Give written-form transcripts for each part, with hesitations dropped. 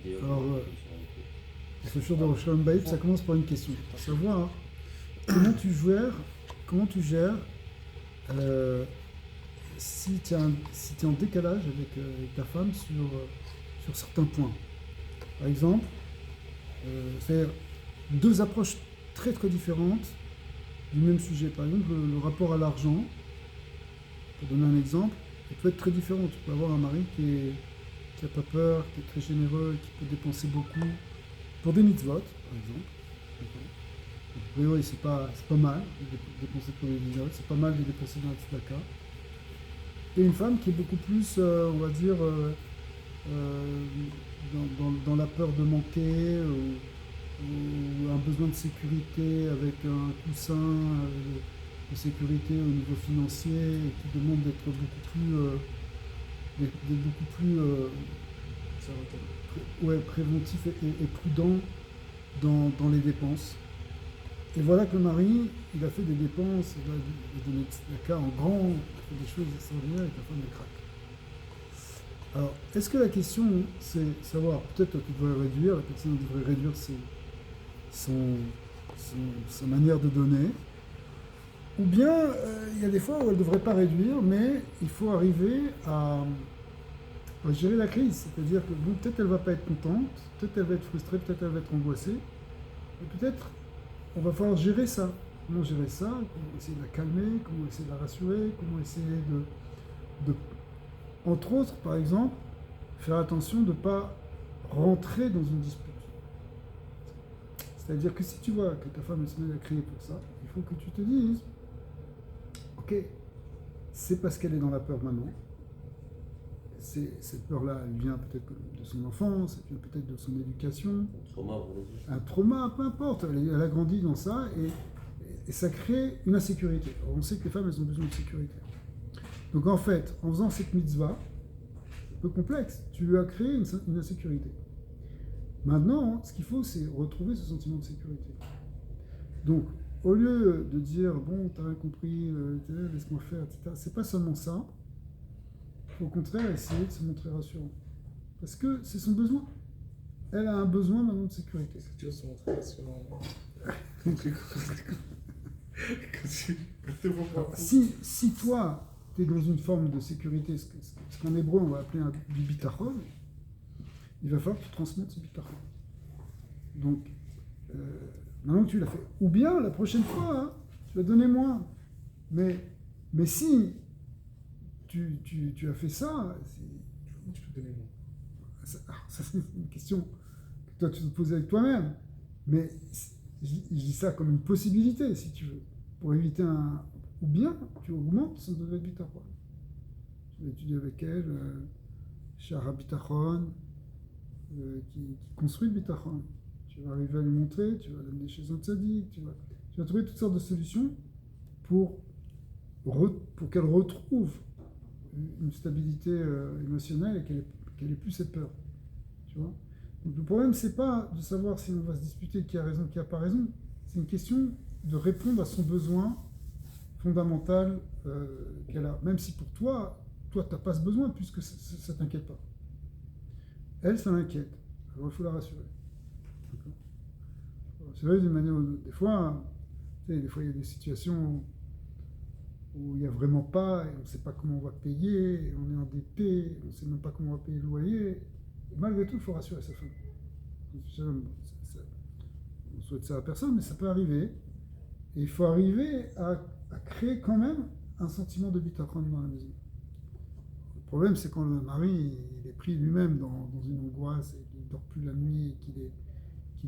Alors, ce jour de Shalom Bayit, ça commence par une question. À savoir, comment tu gères si tu es en décalage avec ta femme sur certains points. Par exemple, faire deux approches très très différentes du même sujet. Par exemple, le rapport à l'argent, pour donner un exemple, il peut être très différent. Tu peux avoir un mari qui n'a pas peur, qui est très généreux, qui peut dépenser beaucoup pour des mitzvot, par exemple. A priori, c'est pas mal de dépenser pour des mitzvot, c'est pas mal de dépenser dans la tzedaka. Et une femme qui est beaucoup plus, on va dire, dans la peur de manquer, ou un besoin de sécurité avec un coussin de sécurité au niveau financier, et qui demande d'être beaucoup plus préventif et prudent dans les dépenses. Et voilà que le mari, il a fait des dépenses, il a donné le cas en grand, il a fait des choses extraordinaires et que la femme elle craque. Alors, est-ce que la question, c'est savoir, peut-être que tu devrais réduire, la personne devrait réduire sa manière de donner, ou bien il y a des fois où elle ne devrait pas réduire, mais il faut arriver à gérer la crise. C'est-à-dire que bon, peut-être elle ne va pas être contente, peut-être elle va être frustrée, peut-être elle va être angoissée, et peut-être on va falloir gérer ça. Comment gérer ça? Comment essayer de la calmer? Comment essayer de la rassurer? Comment essayer de entre autres, par exemple, faire attention de ne pas rentrer dans une dispute. C'est-à-dire que si tu vois que ta femme se met à crier pour ça, il faut que tu te dises, ok, c'est parce qu'elle est dans la peur maintenant. Cette peur-là, elle vient peut-être de son enfance, elle vient peut-être de son éducation. Un trauma, peu importe. Elle a grandi dans ça et ça crée une insécurité. Alors, on sait que les femmes, elles ont besoin de sécurité. Donc en fait, en faisant cette mitzvah, un peu complexe, tu lui as créé une insécurité. Maintenant, ce qu'il faut, c'est retrouver ce sentiment de sécurité. Donc, au lieu de dire, bon, t'as rien compris, laisse-moi faire, etc., c'est pas seulement ça. Il faut au contraire essayer de se montrer rassurant. Parce que c'est son besoin. Elle a un besoin maintenant de sécurité. C'est dur de se montrer rassurant. Si toi, tu es dans une forme de sécurité, ce qu'en hébreu on va appeler du bitachon, il va falloir que tu transmettes ce bitachon. Donc, maintenant que tu l'as fait, ou bien la prochaine fois, hein, tu vas donner moins. Mais si tu as fait ça, tu peux donner moins. Ça c'est une question que toi tu te poses avec toi-même. Mais je dis ça comme une possibilité, si tu veux, pour éviter un... Ou bien tu augmentes son degré de bitachon. Tu vas étudier avec elle, Shara Bitachon, qui construit le bitachon. Tu vas arriver à lui montrer, tu vas l'amener chez un tzaddik, tu vas trouver toutes sortes de solutions pour qu'elle retrouve une stabilité émotionnelle et qu'elle ait plus cette peur. Tu vois? Donc le problème, c'est pas de savoir si on va se disputer qui a raison, qui n'a pas raison. C'est une question de répondre à son besoin fondamental qu'elle a. Même si pour toi, tu n'as pas ce besoin puisque ça ne t'inquiète pas. Elle, ça l'inquiète. Alors il faut la rassurer. C'est vrai d'une manière. Des fois, il y a des situations où il n'y a vraiment pas, et on ne sait pas comment on va payer, et on est endetté, on ne sait même pas comment on va payer le loyer. Et malgré tout, il faut rassurer sa femme. On souhaite ça à personne, mais ça peut arriver. Et il faut arriver à créer quand même un sentiment de bitachon dans la maison. Le problème, c'est quand le mari il est pris lui-même dans une angoisse, et qu'il ne dort plus la nuit, qu'il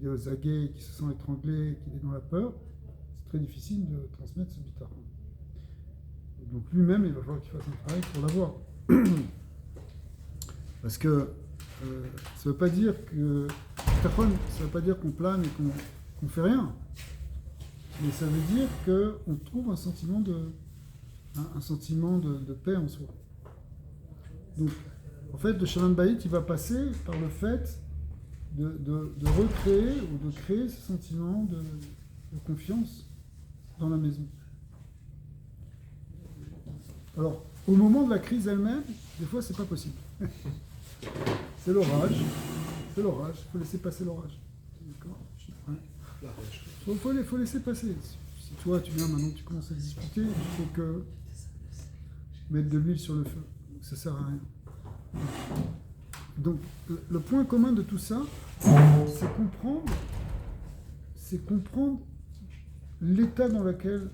est aux aguets, qu'il se sent étranglé, qu'il est dans la peur, c'est très difficile de transmettre ce bitachon. Donc lui-même, il va falloir qu'il fasse un travail pour l'avoir. Parce que ça ne veut pas dire que ça veut pas dire qu'on plane et qu'on fait rien. Mais ça veut dire qu'on trouve un sentiment de paix en soi. Donc, en fait, le Shalom Bayit, il va passer par le fait de recréer ou de créer ce sentiment de confiance dans la maison. Alors, au moment de la crise elle-même, des fois, c'est pas possible. C'est l'orage, C'est l'orage, il faut laisser passer l'orage. D'accord. Ouais. La roche. Faut laisser passer. Si toi, tu viens maintenant, tu commences à discuter, il faut que mettre de l'huile sur le feu. Ça sert à rien. Donc, le point commun de tout ça, c'est comprendre l'état dans lequel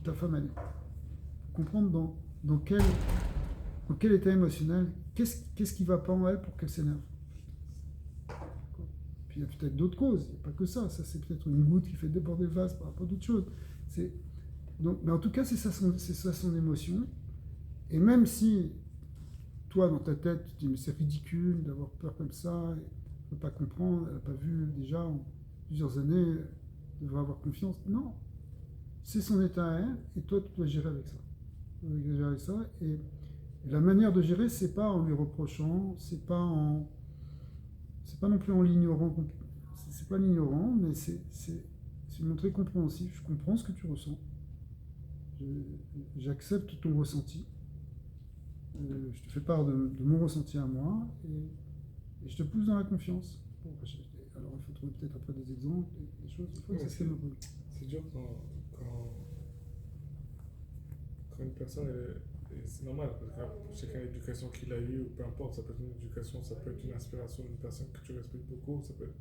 ta femme elle est. Comprendre dans quel état émotionnel, qu'est-ce qui ne va pas en elle pour qu'elle s'énerve. Puis il y a peut-être d'autres causes, il n'y a pas que ça. Ça, c'est peut-être une goutte qui fait déborder le vase par rapport à d'autres choses. Mais en tout cas, c'est ça son émotion. Et même si toi, dans ta tête, tu te dis mais c'est ridicule d'avoir peur comme ça, elle ne peut pas comprendre, elle n'a pas vu déjà en plusieurs années, elle devrait avoir confiance. Non, c'est son état à elle, et toi, tu dois gérer avec ça. Tu dois gérer avec ça, et la manière de gérer, c'est pas en lui reprochant, c'est pas non plus en l'ignorant, c'est pas l'ignorant, mais c'est montrer compréhensif. Je comprends ce que tu ressens, j'accepte ton ressenti. Je te fais part de mon ressenti à moi et je te pousse dans la confiance. Bon, alors il faut trouver peut-être après des exemples, des choses. C'est dur quand une personne, c'est normal, parce que chacun l'éducation qu'il a eue, ou peu importe, ça peut être une éducation, ça peut être une inspiration d'une personne que tu respectes beaucoup, ça peut être...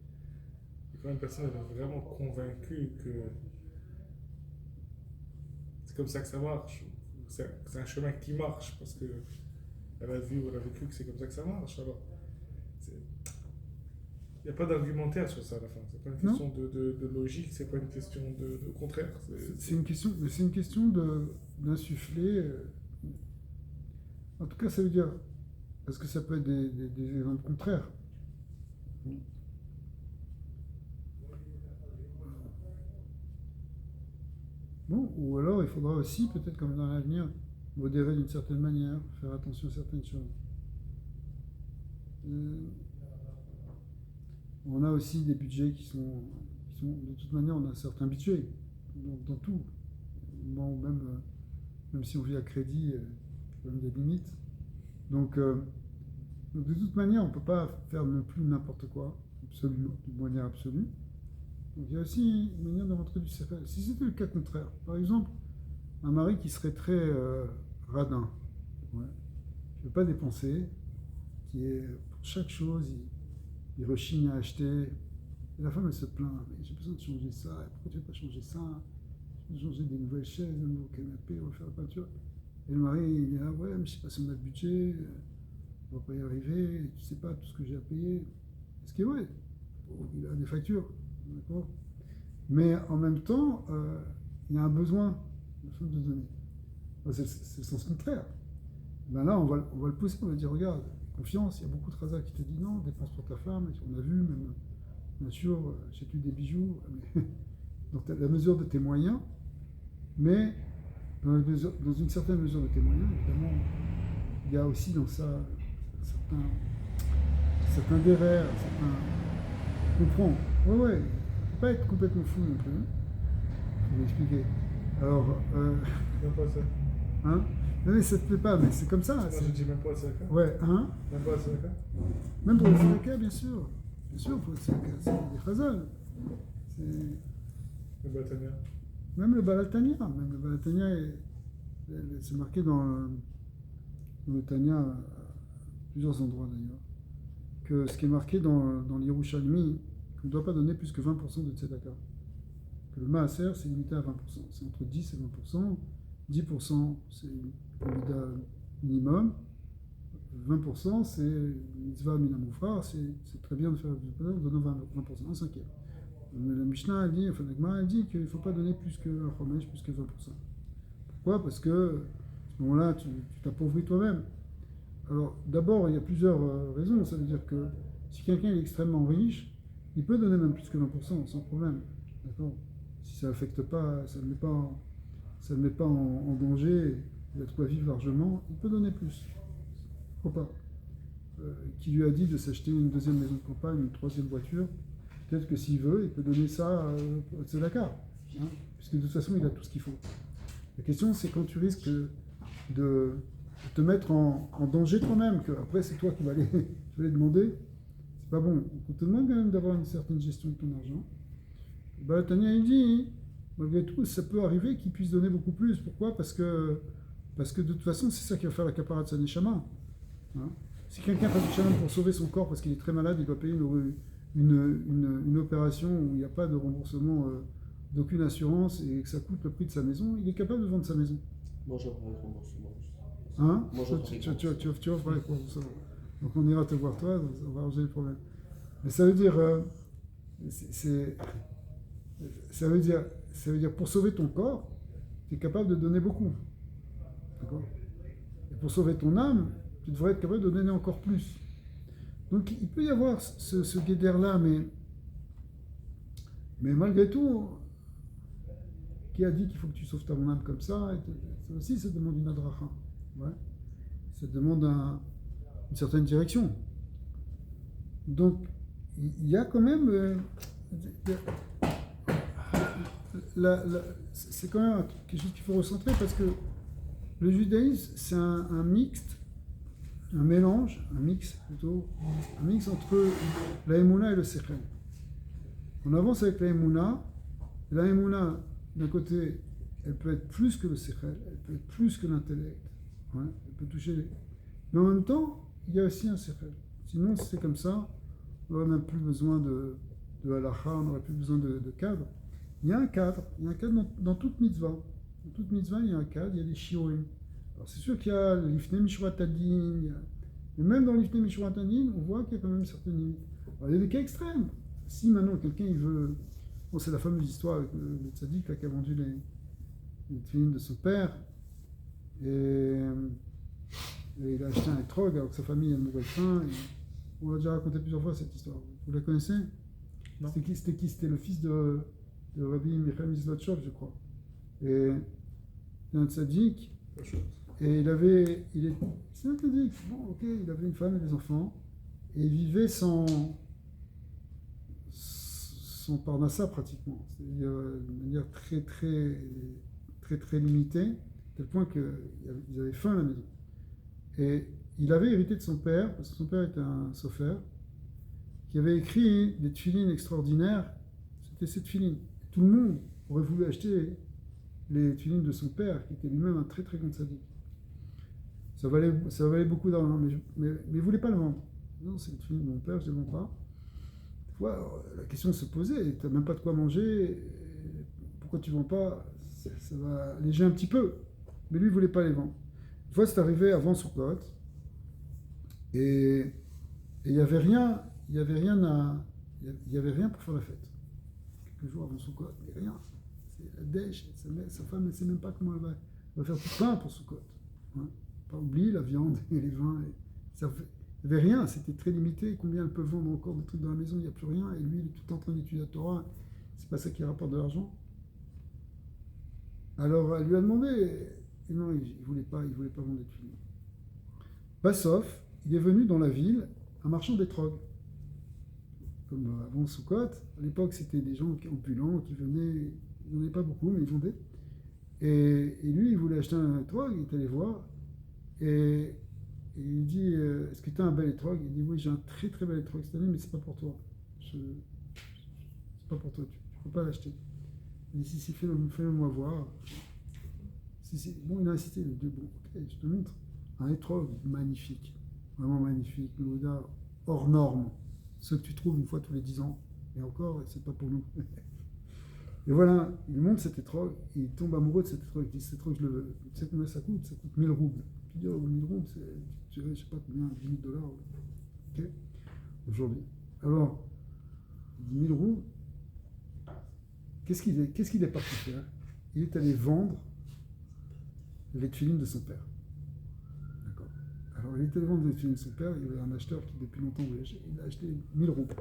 Et quand une personne est vraiment convaincue que c'est comme ça que ça marche, c'est un chemin qui marche, parce que elle a vu ou elle a vécu que c'est comme ça que ça marche. Alors, il n'y a pas d'argumentaire sur ça à la fin. C'est pas une question de logique, c'est pas une question de contraire. C'est une question d'insuffler. En tout cas, ça veut dire, parce que ça peut être des exemples contraires. Bon, ou alors il faudra aussi, peut-être comme dans l'avenir, modérer d'une certaine manière, faire attention à certaines choses. On a aussi des budgets qui sont de toute manière, on a certains budgets dans tout. Bon, même si on vit à crédit, il y a quand même des limites. Donc de toute manière, on ne peut pas faire non plus n'importe quoi, absolument, de manière absolue. Donc il y a aussi une manière de rentrer du cercle. Si c'était le cas contraire, par exemple, un mari qui serait très radin, ouais, qui ne veut pas dépenser, qui est pour chaque chose, il rechigne à acheter. Et la femme, elle se plaint, mais j'ai besoin de changer ça, pourquoi tu ne veux pas changer ça? Je veux changer des nouvelles chaises, un nouveau canapé, refaire la peinture. Et le mari, il est là, ouais, mais je ne sais pas si on a le budget, on ne va pas y arriver, tu ne sais pas tout ce que j'ai à payer. Ce qui est vrai, il a des factures, d'accord? Mais en même temps, il y a un besoin de donner. C'est le sens contraire. Ben là, on va le pousser, on va dire, regarde, confiance, il y a beaucoup de razas qui te disent non, dépense pour ta femme, on a vu, même, bien sûr, achète-lui des bijoux, mais dans la mesure de tes moyens, mais dans une certaine mesure de tes moyens, évidemment, il y a aussi dans ça certains derrière, certains comprend. Ouais, il ne faut pas être complètement fou non plus. Je vais expliquer. Alors, Même pas ça. hein? Non mais ça te plaît pas, mais c'est comme ça. Moi je dis même pas ça. Ouais, hein? Même pas ça. Même pour le Sadaka, bien sûr. Bien sûr, pour le Sadaka, c'est des phrases. Le Balatania. Même le Balatania, c'est marqué dans le Tanya, à plusieurs endroits d'ailleurs, que ce qui est marqué dans l'Yerushalmi, qu'on ne doit pas donner plus que 20% de Tzedaka. Que le Maaser, c'est limité à 20%. C'est entre 10 et 20%. 10%, c'est le mida minimum. 20%, c'est mitzvah minamoufra, c'est très bien de faire en donnant 20%, un cinquième. Mais la Mishnah, elle dit, enfin la Gemara, elle dit qu'il ne faut pas donner plus que un chomesh, plus que 20%. Pourquoi? Parce que à ce moment-là, tu t'appauvris toi-même. Alors, d'abord, il y a plusieurs raisons. Ça veut dire que si quelqu'un est extrêmement riche, il peut donner même plus que 20%, sans problème. D'accord? Si ça n'affecte pas, ça ne le met pas en danger, il a de quoi vivre largement, il peut donner plus. Pourquoi pas? Qui lui a dit de s'acheter une deuxième maison de campagne, une troisième voiture? Peut-être que s'il veut, il peut donner ça à Tzedaka, hein, puisque de toute façon, il a tout ce qu'il faut. La question, c'est quand tu risques de te mettre en danger toi-même, que après c'est toi qui vas aller demander, c'est pas bon. On te demande quand même d'avoir une certaine gestion de ton argent. Bah, Tania, il dit, malgré tout, ça peut arriver qu'il puisse donner beaucoup plus. Pourquoi? Parce que de toute façon, c'est ça qui va faire la capara de sa neshama. Hein. Si quelqu'un fait du shalom pour sauver son corps parce qu'il est très malade, il doit payer une opération où il n'y a pas de remboursement d'aucune assurance et que ça coûte le prix de sa maison, il est capable de vendre sa maison. Moi, j'offre un remboursement. Hein? Moi, j'offre Tu offres avec quoi? Donc on ira te voir toi, on va arranger le problème. Mais ça veut dire, ça veut dire pour sauver ton corps, tu es capable de donner beaucoup. D'accord? Et pour sauver ton âme, tu devrais être capable de donner encore plus. Donc il peut y avoir ce guédère-là, mais malgré tout, qui a dit qu'il faut que tu sauves ta âme comme ça, ça aussi, ça demande une adracha. Ouais. Ça demande une certaine direction. Donc, il y a quand même... c'est quand même quelque chose qu'il faut recentrer parce que le judaïsme, c'est un mixte, un mélange, un mix entre la émouna et le sechel. On avance avec la émouna. La émouna, d'un côté, elle peut être plus que le sechel, elle peut être plus que l'intellect. Ouais, elle peut toucher les... Mais en même temps, il y a aussi un sechel. Sinon, si c'est comme ça, on n'aurait même plus besoin de halakha, on n'aurait plus besoin de cadre. Il y a un cadre dans toute mitzvah. Dans toute mitzvah, il y a un cadre, il y a des shiurim. Alors c'est sûr qu'il y a l'ifnei mishvat hadin, mais même dans l'ifnei mishvat hadin, on voit qu'il y a quand même certaines limites. Alors, il y a des cas extrêmes. Si maintenant quelqu'un il veut... Bon, c'est la fameuse histoire avec le tzaddik là, qui a vendu les tefilines de son père. Et il a acheté un etrog alors que sa famille elle mourait de faim. On l'a déjà raconté plusieurs fois cette histoire. Vous la connaissez? Non. C'était qui? C'était le fils de Rabbi Michael Mizlotchov, je crois. Et un tzaddik. Et c'est un tzaddik. Bon, ok, il avait une femme et des enfants. Et il vivait sans parnassa pratiquement. C'est-à-dire de manière très limitée, à tel point qu'ils avaient faim à la maison. Et il avait hérité de son père, parce que son père était un sofer, qui avait écrit des tefilines extraordinaires. C'était ces tefilines. Tout le monde aurait voulu acheter les tefilines de son père, qui était lui-même un très grand tzaddik. Ça valait beaucoup d'argent, mais il ne voulait pas le vendre. Non, c'est les tefilines de mon père, je ne les vends pas. Alors, la question se posait, tu n'as même pas de quoi manger, pourquoi tu ne vends pas? Ça va alléger un petit peu. Mais lui, il ne voulait pas les vendre. Une fois, c'est arrivé avant Sukkot, et il n'y avait rien pour faire la fête. Quelques jours avant Sukkot, il n'y avait rien. C'est la dèche, sa femme ne sait même pas comment elle va faire du pain pour Sukkot. Hein? Pas oublier la viande et les vins. Il n'y avait rien, c'était très limité. Combien elles peuvent vendre encore des trucs dans la maison, il n'y a plus rien. Et lui, il est tout en train d'étudier la Torah. C'est pas ça qui rapporte de l'argent. Alors, elle lui a demandé. Et non, il ne voulait pas vendre des tuiles. Bassoff, il est venu dans la ville un marchand d'étrog. Comme avant Sukkot, à l'époque, c'était des gens opulents qui venaient. Il n'y en avait pas beaucoup, mais ils vendaient. Et lui, il voulait acheter un étrog, il est allé voir. Et il dit, est-ce que tu as un bel étrog? Il dit, oui, j'ai un très bel étrog cette année, mais c'est pas pour toi. C'est pas pour toi, tu ne peux pas l'acheter. Il dit, si, fais-le-moi voir. Bon, il a insisté, il dit, bon, ok, je te montre. Un étrog magnifique, vraiment magnifique, Louda, hors norme. Ceux que tu trouves une fois tous les 10 ans. Et encore, c'est pas pour nous. Et voilà, il monte cet étrog, il tombe amoureux de cet étrog. Il dit, cet étrog, je le veux. Tu sais combien ça coûte? Ça coûte 1000 roubles. Tu dis, oh, 1000 roubles, c'est, je sais pas combien, 10 000 $. Ok? Aujourd'hui. Alors, 10 000 roubles, qu'est-ce qu'il est parti faire? Il est allé vendre les tefilines de son père. D'accord. Alors, il est allé vendre les tefilines de son père, il y avait un acheteur qui, depuis longtemps, voulait acheter, il a acheté 1000 roubles.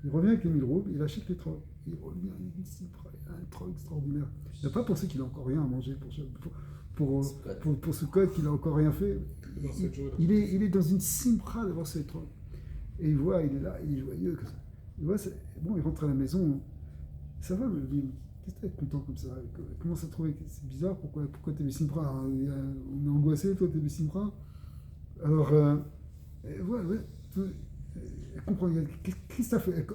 Il revient avec les 1000 roubles, il achète les trocs. Il revient, il dit, un troc extraordinaire. Il n'a pas pensé qu'il n'a encore rien à manger pour ce code, qu'il n'a encore rien fait. Il est dans une simcha d'avoir ces trocs. Et il voit, il est là, il est joyeux. Il voit, bon, il rentre à la maison. Ça va, me dit, qu'est-ce que tu es content comme ça? Il commence à trouver que c'est bizarre, pourquoi tu es Bessimra? On est angoissé, toi tu es Bessimra. Alors, voilà, ouais, Elle comprend. Qu'est-ce que t'as fait?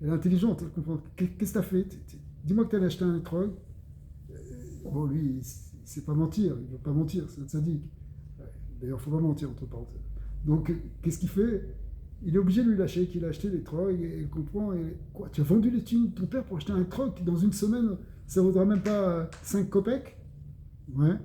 Elle est intelligente, elle comprend. Qu'est-ce que t'as fait? Dis-moi que t'allais acheter un étrog. Bon, lui, il ne sait pas mentir, il ne veut pas mentir, c'est un sadique. D'ailleurs, il ne faut pas mentir, entre parenthèses. Donc, qu'est-ce qu'il fait? Il est obligé de lui lâcher qu'il a acheté l'étrog, et il comprend. Et, quoi, tu as vendu les thunes de ton père pour acheter un étrog qui, dans une semaine, ça ne vaudra même pas 5 kopecks? Ouais.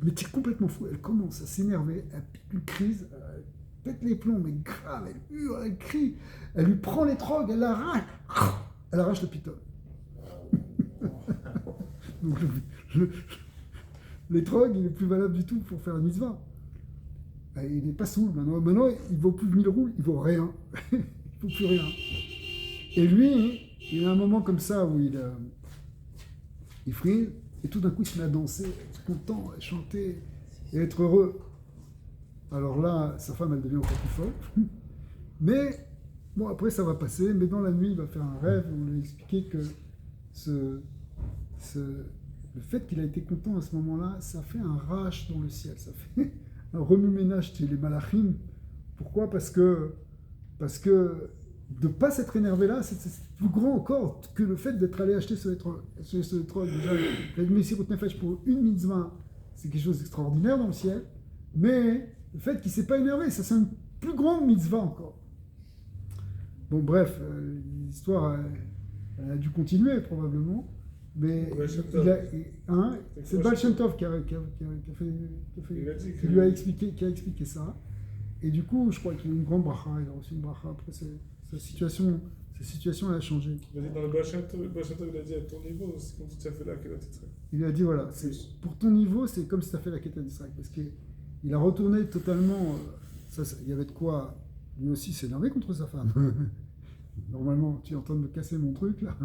Mais tu es complètement fou. Elle commence à s'énerver, elle pique une crise, elle pète les plombs, mais grave, elle hurle, elle crie, elle lui prend l'étrog, elle arrache le piton. Donc, l'étrog, il n'est plus valable du tout pour faire la mitzvah. Il n'est pas saoul maintenant. Maintenant, il ne vaut plus 1000 roubles, il ne vaut rien. Il ne vaut plus rien. Et lui, il a un moment comme ça où il frise, et tout d'un coup, il se met à danser, être content, à chanter, et être heureux. Alors là, sa femme, elle devient encore plus folle. Mais, bon, après, ça va passer. Mais dans la nuit, il va faire un rêve. On lui a expliqué que le fait qu'il a été content à ce moment-là, ça fait un rach dans le ciel, ça fait un remue-ménage chez les malachim. Pourquoi? Parce que de ne pas s'être énervé là, c'est plus grand encore que le fait d'être allé acheter ce étrog. Déjà, la Messirut Nefesh pour une mitzvah, c'est quelque chose d'extraordinaire dans le ciel, mais le fait qu'il ne s'est pas énervé, ça c'est une plus grande mitzvah encore. Bon, bref, l'histoire, elle a dû continuer probablement. Mais c'est Baal Shem Tov qui lui a expliqué ça. Et du coup, je crois qu'il a une grande bracha, il a reçu une bracha. Après, sa situation elle a changé. Dans le Baal Shem Tov, il a dit à ton niveau, c'est comme si tu as fait la Kedat Israël. Il a dit voilà, pour ton niveau, c'est comme si tu as fait la Kedat Israël. Parce qu'il a retourné totalement. Il y avait de quoi lui aussi s'énerver contre sa femme. Normalement, tu es en train de me casser mon truc là.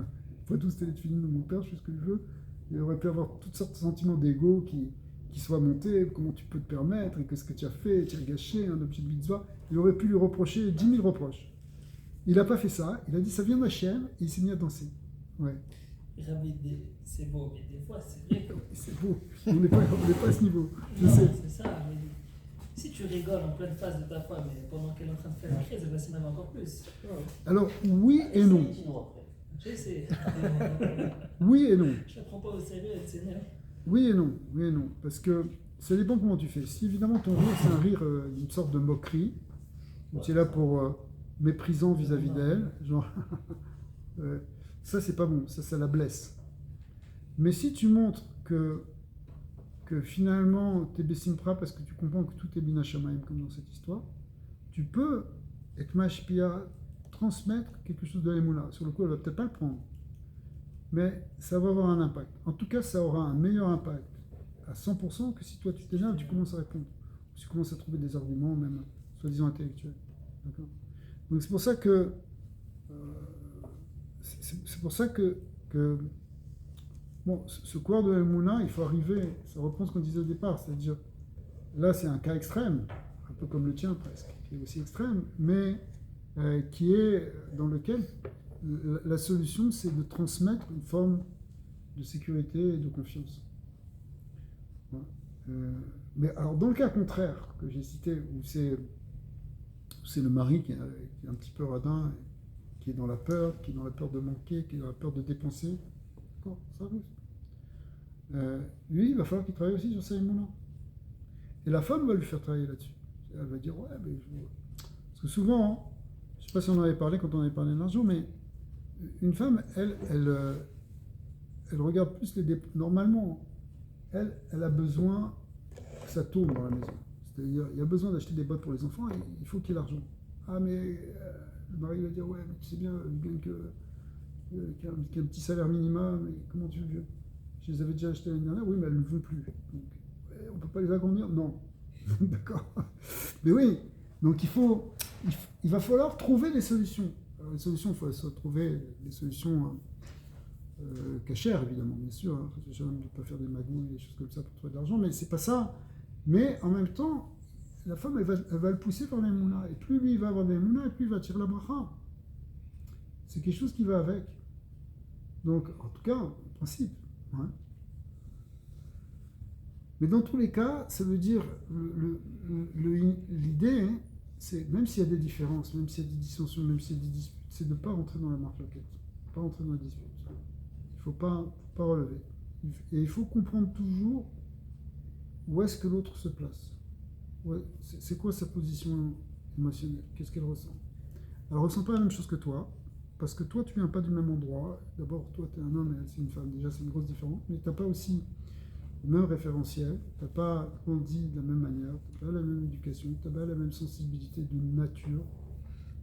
Après tout, c'était les films de mon père, je fais ce que je veux. Il aurait pu avoir toutes sortes de sentiments d'ego qui soient montés. Comment tu peux te permettre? Et qu'est-ce que tu as fait? Tu as gâché un objet de mitzvah. Il aurait pu lui reprocher 10 000 reproches. Il n'a pas fait ça. Il a dit ça vient d'Hachem et il s'est mis à danser. Ouais. C'est beau, mais des fois, c'est vrai que. C'est beau. On n'est pas à ce niveau. Je Non, sais. c'est ça. Mais si tu rigoles en pleine face de ta femme, mais pendant qu'elle est en train de faire la crise, elle va s'énerver encore plus. Alors, oui et non. J'essaie. Oui et non. Je ne la prends pas au sérieux, elle s'énerve. Oui et non. Oui et non. Parce que ça dépend comment tu fais. Si évidemment ton rire, c'est un rire d'une sorte de moquerie, où tu es là pour méprisant vis-à-vis d'elle, genre, ça c'est pas bon, ça la blesse. Mais si tu montres que finalement tu es Bessimtra parce que tu comprends que tout est Bina Shamayim comme dans cette histoire, tu peux être mashpia, transmettre quelque chose de l'émoula. Sur le coup, elle va peut-être pas le prendre, mais ça va avoir un impact. En tout cas, ça aura un meilleur impact à 100% que si toi tu t'énerves, tu commences à répondre. Tu commences à trouver des arguments, même soi-disant intellectuels. D'accord ? Donc c'est pour ça que bon, ce cours de l'émoula, il faut arriver, ça reprend ce qu'on disait au départ, c'est-à-dire là c'est un cas extrême, un peu comme le tien presque, qui est aussi extrême, mais qui est dans lequel la solution, c'est de transmettre une forme de sécurité et de confiance. Voilà. Mais alors, dans le cas contraire que j'ai cité, où c'est le mari qui est un petit peu radin, qui est dans la peur de manquer, qui est dans la peur de dépenser, d'accord, ça arrive. Lui, il va falloir qu'il travaille aussi sur sa émoula. Et la femme va lui faire travailler là-dessus. Elle va dire, ouais, mais parce que souvent, je ne sais pas si on en avait parlé quand on avait parlé de l'argent, mais une femme, elle regarde plus les dépenses. Normalement, elle a besoin que ça tourne dans la maison. C'est-à-dire, il y a besoin d'acheter des bottes pour les enfants et il faut qu'il y ait l'argent. Ah, mais le mari va dire, ouais, mais tu sais bien, je gagne qu'un petit salaire minimum, mais comment tu veux? Je les avais déjà achetés l'année dernière, oui, mais elle ne veut plus. Donc, ouais, on ne peut pas les agrandir? Non. D'accord. Mais oui, donc il va falloir trouver des solutions. Alors, les solutions, il faut trouver des solutions cachères, évidemment, bien sûr. Hein. Je ne vais pas faire des magouilles, des choses comme ça pour trouver de l'argent, mais c'est pas ça. Mais en même temps, la femme, elle va le pousser par les moulins. Et plus lui, il va avoir des moulins, et plus il va tirer la bracha. C'est quelque chose qui va avec. Donc, en tout cas, en principe. Ouais. Mais dans tous les cas, ça veut dire, l'idée, même s'il y a des différences, même s'il y a des dissensions, même s'il y a des disputes, c'est de ne pas rentrer dans la marloquette, pas rentrer dans la dispute. Il ne faut pas relever. Et il faut comprendre toujours où est-ce que l'autre se place. C'est quoi sa position émotionnelle? Qu'est-ce qu'elle ressent? Elle ne ressent pas la même chose que toi, parce que toi, tu ne viens pas du même endroit. D'abord, toi, tu es un homme et elle, c'est une femme. Déjà, c'est une grosse différence. Mais tu n'as pas aussi le même référentiel, tu n'as pas grandi de la même manière, tu n'as pas la même éducation, tu n'as pas la même sensibilité de nature.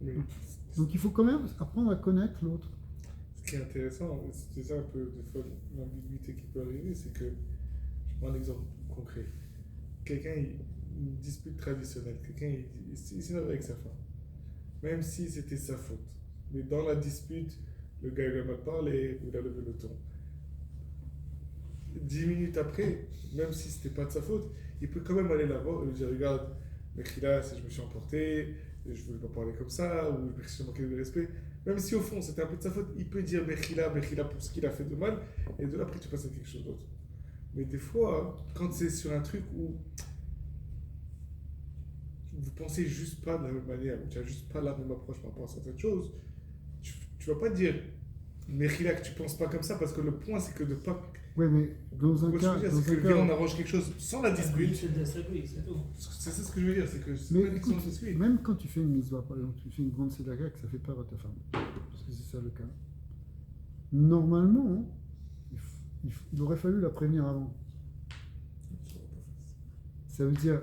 Oui. Donc, il faut quand même apprendre à connaître l'autre. Ce qui est intéressant, c'est ça un peu des fois l'ambiguïté qui peut arriver, c'est que, je prends un exemple concret. Une dispute traditionnelle, quelqu'un il s'énerve avec sa femme, même si c'était sa faute. Mais dans la dispute, le gars il a mal parlé, il a levé le ton. 10 minutes après, même si c'était pas de sa faute, il peut quand même aller la voir et lui dire regarde, Mekhila, si je me suis emporté, je voulais pas parler comme ça, ou merci de manquer de respect. Même si au fond c'était un peu de sa faute, il peut dire Mekhila pour ce qu'il a fait de mal, et de là après tu passes à quelque chose d'autre. Mais des fois, quand c'est sur un truc où vous pensez juste pas de la même manière, ou tu n'as juste pas la même approche par rapport à certaines choses, tu vas pas dire Mekhila que tu penses pas comme ça, parce que le point c'est que de pas. Oui, mais dans un cas. C'est que le gars on arrange quelque chose sans la dispute. C'est tout. C'est ça ce que je veux dire, c'est que c'est Mais pas une question écoute, de dispute. même quand tu fais une mitzvah, par exemple, tu fais une grande sédaga, que ça fait peur à ta femme, parce que c'est ça le cas. Normalement, il aurait fallu la prévenir avant. Ça veut dire,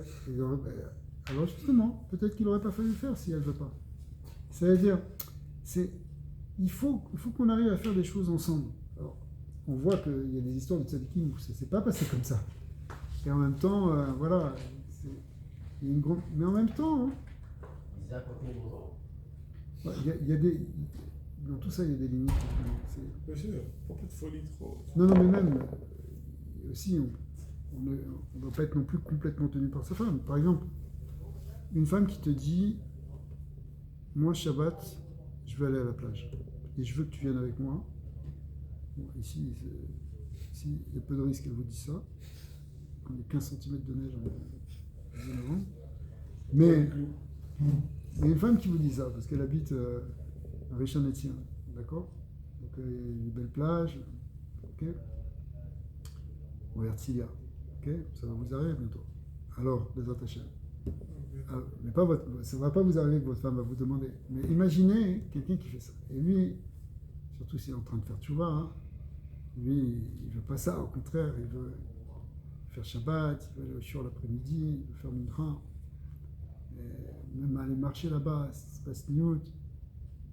alors justement, peut-être qu'il n'aurait pas fallu le faire si elle ne veut pas. Ça veut dire, il faut qu'on arrive à faire des choses ensemble. Alors, on voit qu'il y a des histoires de tzadikim où ça ne s'est pas passé comme ça. Et en même temps, voilà, il y a une grande... Mais en même temps, il y a des... Dans tout ça, il y a des limites. Bien sûr, pas de folie trop. Non, mais même, aussi, on ne doit pas être non plus complètement tenu par sa femme. Par exemple, une femme qui te dit moi, Shabbat, je veux aller à la plage et je veux que tu viennes avec moi. Bon, ici, il y a peu de risques qu'elle vous dise ça. On est 15 cm de neige en avant. Mais il y a une femme qui vous dit ça parce qu'elle habite à Réchanetien, d'accord? Donc il y a une belle plage, ok? Ou Herzliya, ok? Ça va vous arriver bientôt. Alors, les attachés. Mais pas ça ne va pas vous arriver que votre femme va vous demander. Mais imaginez quelqu'un qui fait ça. Et lui, surtout s'il est en train de faire tchouva, hein, lui, il ne veut pas ça. Au contraire, il veut faire Shabbat, il veut aller au shiur l'après-midi, il veut faire mincha. Même aller marcher là-bas, c'est pas sniout.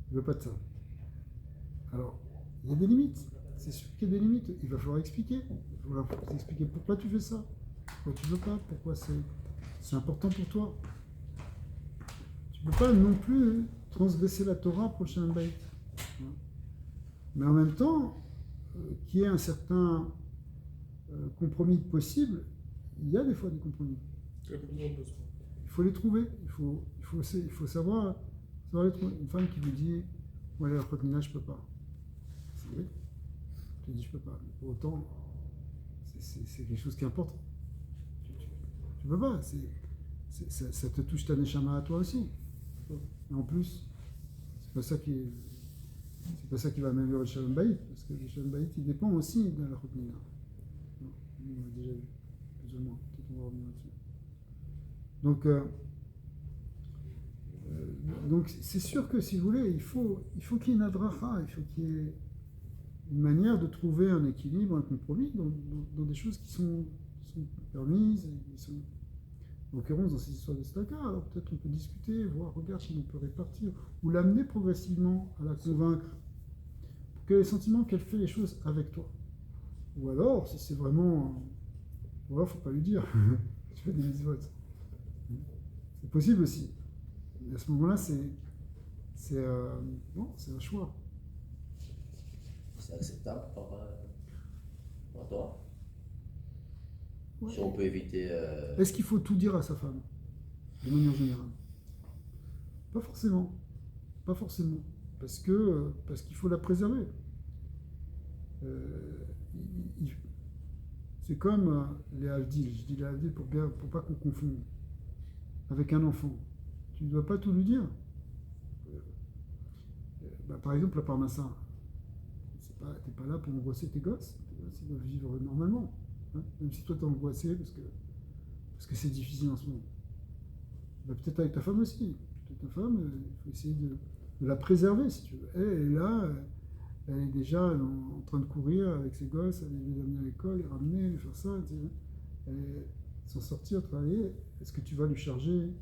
Il ne veut pas de ça. Alors, il y a des limites. C'est sûr qu'il y a des limites. Il va falloir expliquer. Il va falloir expliquer pourquoi tu fais ça. Pourquoi tu ne veux pas. Pourquoi c'est important pour toi. Tu ne peux pas non plus transgresser la Torah pour le Shalom Bayit. Mais en même temps, qu'il y ait un certain compromis possible, il y a des fois des compromis. Il faut les trouver. Il faut savoir les trouver. Une femme qui vous dit ouais, la Khotnina, je ne peux pas. C'est vrai. Je te dis je ne peux pas. Mais pour autant, c'est quelque chose qui est important. Tu ne peux pas. Ça te touche ta neshama à toi aussi. Et en plus, c'est pas ça qui va améliorer le Shalom Bayit, parce que le Shalom Bayit, il dépend aussi de la Khotnina. On l'a déjà vu, plus ou moins. Peut-être qu'on va revenir là-dessus. Donc c'est sûr que si vous voulez, il faut qu'il y ait une adracha, il faut qu'il y ait une manière de trouver un équilibre, un compromis dans des choses qui sont permises, et qui sont... En l'occurrence, dans ces histoires de staka, alors peut-être on peut discuter, voir, regarde si on peut répartir, ou l'amener progressivement à la convaincre, pour qu'elle ait le sentiment qu'elle fait les choses avec toi. Ou alors, si c'est vraiment... Ou alors, il ne faut pas lui dire, tu fais des mitzvot. C'est possible aussi. Et à ce moment-là, c'est un choix. C'est acceptable par toi. Ouais. Si on peut éviter. Est-ce qu'il faut tout dire à sa femme, de manière générale? Pas forcément. Pas forcément. Parce qu'il faut la préserver. C'est comme les havdil. Je dis les havdil pour pas qu'on confonde avec un enfant. Tu ne dois pas tout lui dire. Par exemple, la parnassa. Tu n'es pas là pour angoisser tes gosses. Tes gosses, ils doivent vivre normalement. Hein, même si toi, tu es angoissé parce que c'est difficile en ce moment. Peut-être avec ta femme aussi. Peut-être ta femme, il faut essayer de la préserver, si tu veux. Elle est là, elle est déjà en train de courir avec ses gosses, elle les amener à l'école, les ramener, les faire ça, s'en sortir, travailler. Est-ce que tu vas lui charger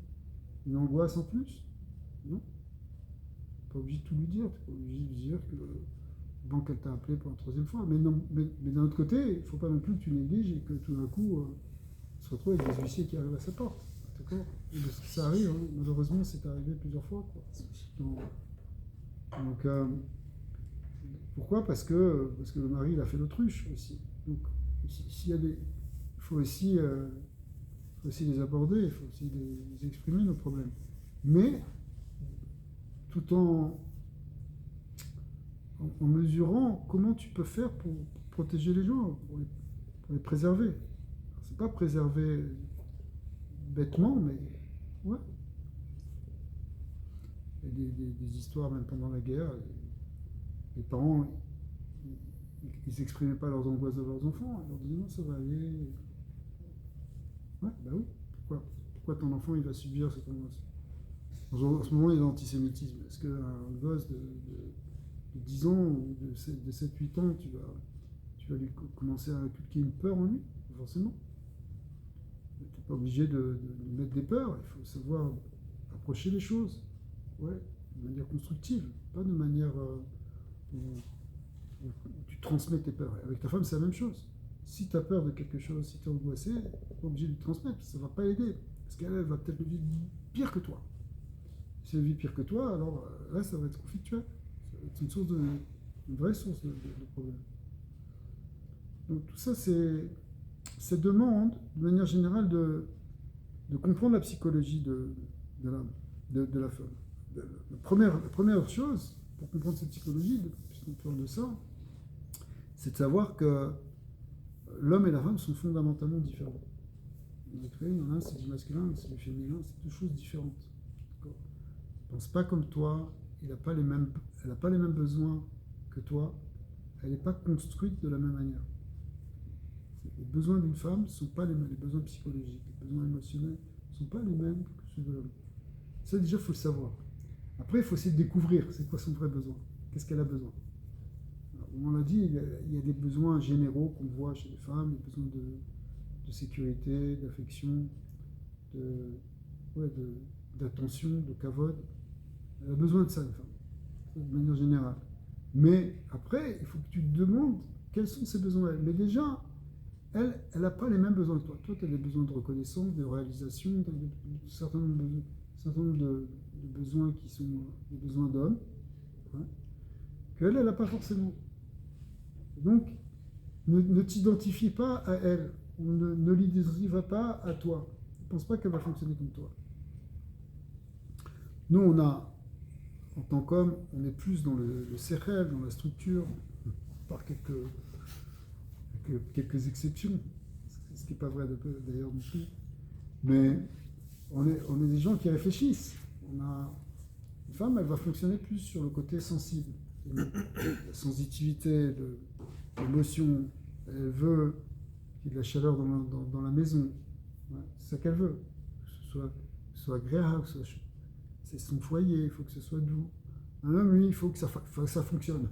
une angoisse en plus? Non. Tu n'es pas obligé de tout lui dire. Tu n'es pas obligé de lui dire que la banque, elle t'a appelé pour la 3e fois. Mais d'un autre côté, il ne faut pas non plus que tu négliges et que tout d'un coup, tu te retrouves avec des huissiers qui arrivent à sa porte. D'accord? Ça arrive, hein. Malheureusement, c'est arrivé plusieurs fois, quoi. Donc, pourquoi? Parce que le mari, il a fait l'autruche aussi. Donc, s'il y a il faut aussi les aborder, il faut aussi les exprimer, nos problèmes. Mais, tout en mesurant comment tu peux faire pour protéger les gens, pour les préserver. C'est pas préserver bêtement, mais ouais. Il y a des histoires, même pendant la guerre, les parents, ils n'exprimaient pas leurs angoisses de leurs enfants, ils leur disaient non, ça va aller. Ouais, bah oui, pourquoi ton enfant il va subir cette angoisse? En ce moment, il y a l'antisémitisme. Est-ce qu'un gosse de 10 ans ou de 7-8 ans, tu vas lui commencer à inculquer une peur en lui? Forcément. Tu n'es pas obligé de mettre des peurs, il faut savoir approcher les choses. Ouais, de manière constructive, pas de manière où tu transmets tes peurs. Avec ta femme, c'est la même chose. Si tu as peur de quelque chose, si tu es angoissé, tu n'es pas obligé de lui transmettre, ça ne va pas aider. Parce qu'elle va peut-être le vivre pire que toi. Si elle vit pire que toi, alors là, ça va être conflictuel. Ça va être une vraie source de problème. Donc tout ça, c'est demande, de manière générale, de comprendre la psychologie de l'homme, de la femme. La première chose, pour comprendre cette psychologie, puisqu'on parle de ça, c'est de savoir que l'homme et la femme sont fondamentalement différents. On est créé, il y en a un, c'est du masculin, c'est du féminin, c'est deux choses différentes. Elle ne pense pas comme toi, elle n'a pas les mêmes besoins que toi, elle n'est pas construite de la même manière. Les besoins d'une femme ne sont pas les besoins psychologiques, les besoins émotionnels ne sont pas les mêmes que ceux de l'homme. Ça, déjà, il faut le savoir. Après, il faut essayer de découvrir c'est quoi son vrai besoin, qu'est-ce qu'elle a besoin. Alors, on l'a dit, il y a des besoins généraux qu'on voit chez les femmes, des besoins de sécurité, d'affection, d'attention, de kavod. Elle a besoin de ça, une femme, de manière générale. Mais après, il faut que tu te demandes quels sont ses besoins. Mais déjà, elle n'a pas les mêmes besoins que toi. Toi, tu as des besoins de reconnaissance, de réalisation, un certain nombre de besoins qui sont des besoins d'homme, hein, qu'elle, elle n'a pas forcément. Donc, ne t'identifie pas à elle, ou ne l'identifie pas à toi. Ne pense pas qu'elle va fonctionner comme toi. Nous, en tant qu'homme, on est plus dans le sérel, dans la structure, par quelques exceptions, ce qui n'est pas vrai d'ailleurs non plus. Mais on est des gens qui réfléchissent. Une femme, elle va fonctionner plus sur le côté sensible, la sensitivité, l'émotion. Elle veut qu'il y ait de la chaleur dans la maison. Ouais, c'est ça qu'elle veut. Que ce soit agréable, c'est son foyer, il faut que ce soit doux. Un homme, lui, il faut que ça fonctionne.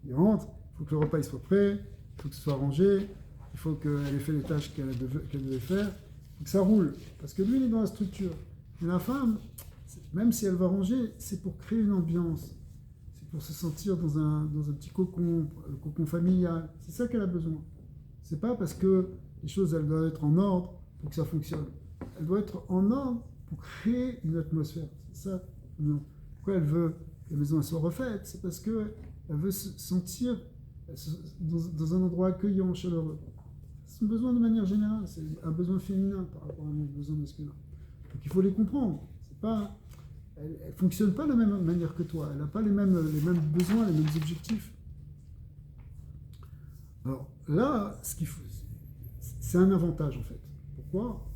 Il rentre, il faut que le repas il soit prêt, il faut que ce soit rangé, il faut qu'elle ait fait les tâches qu'elle devait faire, il faut que ça roule. Parce que lui, il est dans la structure. Mais la femme, même si elle va ranger, c'est pour créer une ambiance. C'est pour se sentir dans un petit cocon, le cocon familial. C'est ça qu'elle a besoin. C'est pas parce que les choses, elles doivent être en ordre pour que ça fonctionne. Elles doivent être en ordre pour créer une atmosphère. C'est ça. Non. Pourquoi elle veut que la maison soit refaite? C'est parce qu'elle veut se sentir dans un endroit accueillant, chaleureux. C'est un besoin de manière générale, c'est un besoin féminin par rapport à un besoin masculin. Donc il faut les comprendre. Elle ne fonctionne pas de la même manière que toi, elle n'a pas les mêmes besoins, les mêmes objectifs. Alors là, c'est un avantage en fait. Pourquoi?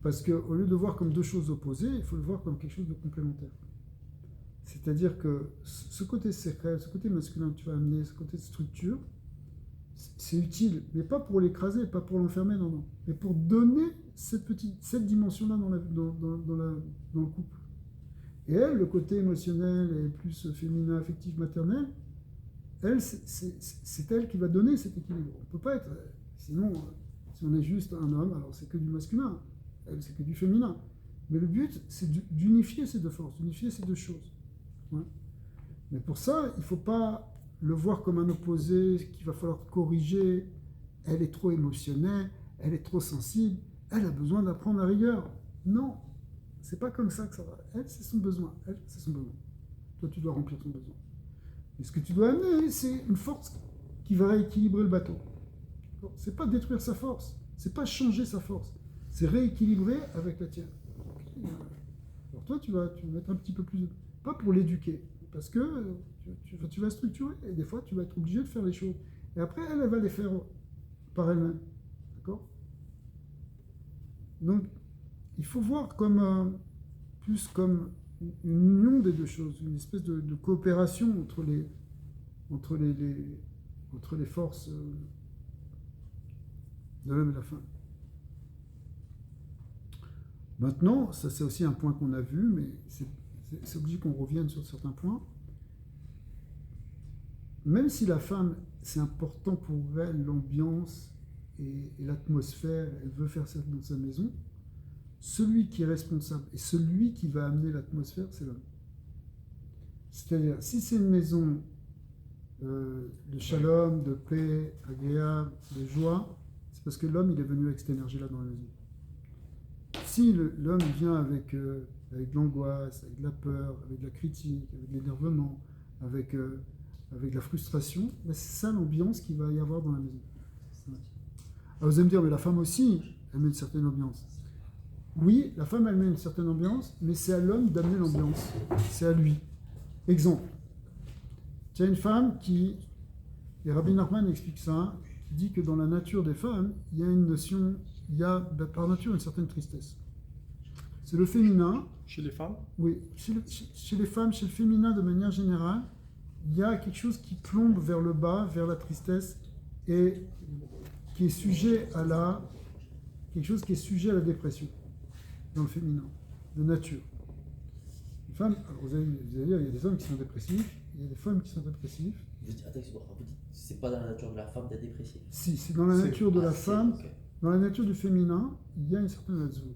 Parce qu'au lieu de voir comme deux choses opposées, il faut le voir comme quelque chose de complémentaire. C'est-à-dire que ce côté sacré, ce côté masculin que tu vas amener, ce côté de structure, c'est utile, mais pas pour l'écraser, pas pour l'enfermer, non, non. Mais pour donner cette dimension-là dans le couple. Et elle, le côté émotionnel et plus féminin, affectif, maternel, elle, c'est elle qui va donner cet équilibre. On ne peut pas être... Sinon, si on est juste un homme, alors c'est que du masculin. Elle, c'est que du féminin. Mais le but, c'est d'unifier ces deux forces, d'unifier ces deux choses. Ouais. Mais pour ça, il ne faut pas le voir comme un opposé qu'il va falloir corriger. Elle est trop émotionnelle, elle est trop sensible, elle a besoin d'apprendre la rigueur. Non, c'est pas comme ça que ça va. Elle, c'est son besoin. Elle, c'est son besoin. Toi, tu dois remplir ton besoin. Et ce que tu dois amener, c'est une force qui va rééquilibrer le bateau. C'est pas détruire sa force, c'est pas changer sa force, c'est rééquilibrer avec la tienne. Alors toi, tu vas mettre un petit peu plus, pas pour l'éduquer, parce que tu vas structurer, et des fois, tu vas être obligé de faire les choses. Et après, elle va les faire par elle-même. D'accord ? Donc, il faut voir comme plus comme une union des deux choses, une espèce de coopération entre les forces de l'homme et de la femme. Maintenant, ça c'est aussi un point qu'on a vu, mais c'est obligé qu'on revienne sur certains points. Même si la femme, c'est important pour elle, l'ambiance et l'atmosphère, elle veut faire ça dans sa maison, celui qui est responsable et celui qui va amener l'atmosphère, c'est l'homme. C'est-à-dire, si c'est une maison de shalom, de paix, agréable, de joie, c'est parce que l'homme, il est venu avec cette énergie-là dans la maison. Si l'homme vient avec de l'angoisse, avec de la peur, avec de la critique, avec de l'énervement, avec la frustration, ben c'est ça l'ambiance qu'il va y avoir dans la maison. Alors vous allez me dire, mais la femme aussi, elle met une certaine ambiance. Oui, la femme, elle met une certaine ambiance, mais c'est à l'homme d'amener l'ambiance. C'est à lui. Exemple. Tu as une femme qui, et Rabbi Nachman explique ça, qui dit que dans la nature des femmes, il y a une notion, il y a par nature une certaine tristesse. C'est le féminin. Chez les femmes ? Oui, chez les femmes, chez le féminin de manière générale, il y a quelque chose qui plombe vers le bas, vers la tristesse, et qui est sujet à quelque chose qui est sujet à la dépression, dans le féminin, de nature. Les femmes, alors vous allez dire, il y a des hommes qui sont dépressifs, il y a des femmes qui sont dépressives. Attends, excuse-moi, vous dites, c'est pas dans la nature de la femme d'être dépressive. Si, c'est dans la nature de la femme, okay. Dans la nature du féminin, il y a une certaine atzvut.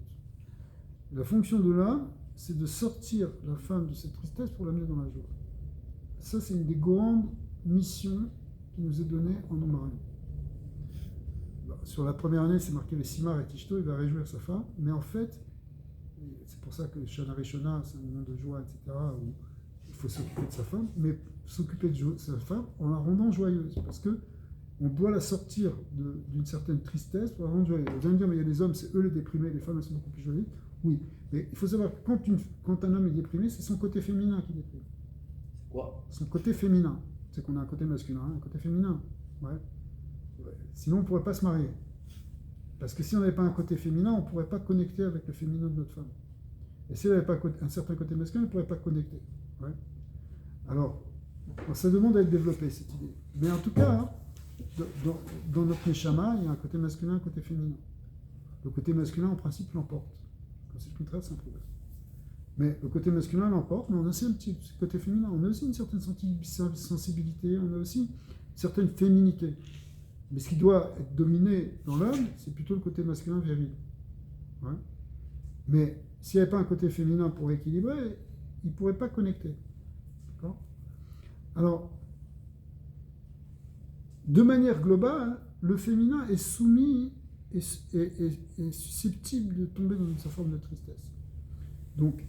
La fonction de l'homme, c'est de sortir la femme de cette tristesse pour l'amener dans la joie. Ça, c'est une des grandes missions qui nous est donnée en nous mariant. Sur la première année, c'est marqué les Simar et Tishto, il va réjouir sa femme, mais en fait, c'est pour ça que Shana Rishona, c'est un moment de joie, etc., où il faut s'occuper de sa femme, mais s'occuper de sa femme en la rendant joyeuse, parce que on doit la sortir d'une certaine tristesse pour la rendre joyeuse. Vous allez me dire, mais il y a des hommes, c'est eux les déprimés, les femmes, elles sont beaucoup plus joyeuses. Oui, mais il faut savoir que quand un homme est déprimé, c'est son côté féminin qui déprime. C'est quoi ? Son côté féminin. C'est qu'on a un côté masculin, un côté féminin. Ouais. Sinon, on ne pourrait pas se marier. Parce que si on n'avait pas un côté féminin, on ne pourrait pas connecter avec le féminin de notre femme. Et si elle n'avait pas un certain côté masculin, on ne pourrait pas connecter. Ouais. Alors, ça demande à être développé, cette idée. Mais en tout cas, dans notre neshama, il y a un côté masculin et un côté féminin. Le côté masculin, en principe, l'emporte. Quand c'est le contraire, c'est un problème. Mais le côté masculin l'emporte, mais on a aussi un petit côté féminin. On a aussi une certaine sensibilité, on a aussi une certaine féminité. Mais ce qui doit être dominé dans l'homme, c'est plutôt le côté masculin viril. Ouais. Mais s'il n'y avait pas un côté féminin pour équilibrer, il ne pourrait pas connecter. D'accord ? Alors, de manière globale, le féminin est soumis et susceptible de tomber dans une forme de tristesse. Donc,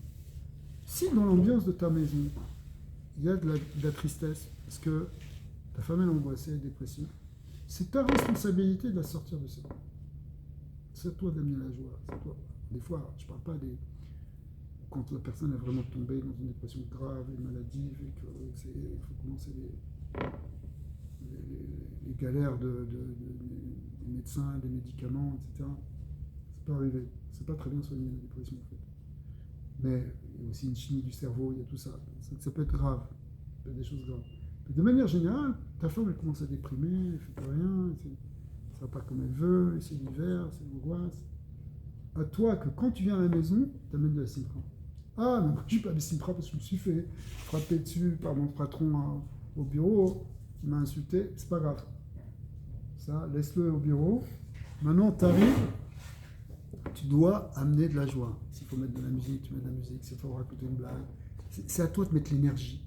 si dans l'ambiance de ta maison, il y a de la tristesse, parce que ta femme est angoissée, elle est dépressive, c'est ta responsabilité de la sortir de ça. C'est à toi d'amener la joie, c'est à toi. Des fois, je ne parle pas quand la personne est vraiment tombée dans une dépression grave et maladive et qu'il faut commencer les galères des médecins, des médicaments, etc. peut arriver. C'est pas très bien soigné la dépression en fait. Mais il y a aussi une chimie du cerveau, il y a tout ça. Ça peut être grave, ça peut être des choses graves. Mais de manière générale, ta femme elle commence à déprimer, elle fait plus rien, ça va pas comme elle veut, c'est l'hiver, c'est l'angoisse. À toi que quand tu viens à la maison, tu amènes de la simpra. Ah, mais moi je n'ai pas de simpra parce que je me suis fait frapper dessus par mon patron au bureau, il m'a insulté, c'est pas grave. Ça, laisse-le au bureau. Maintenant, tu arrives, tu dois amener de la joie. S'il faut mettre de la musique, tu mets de la musique. S'il faut raconter une blague. C'est à toi de mettre l'énergie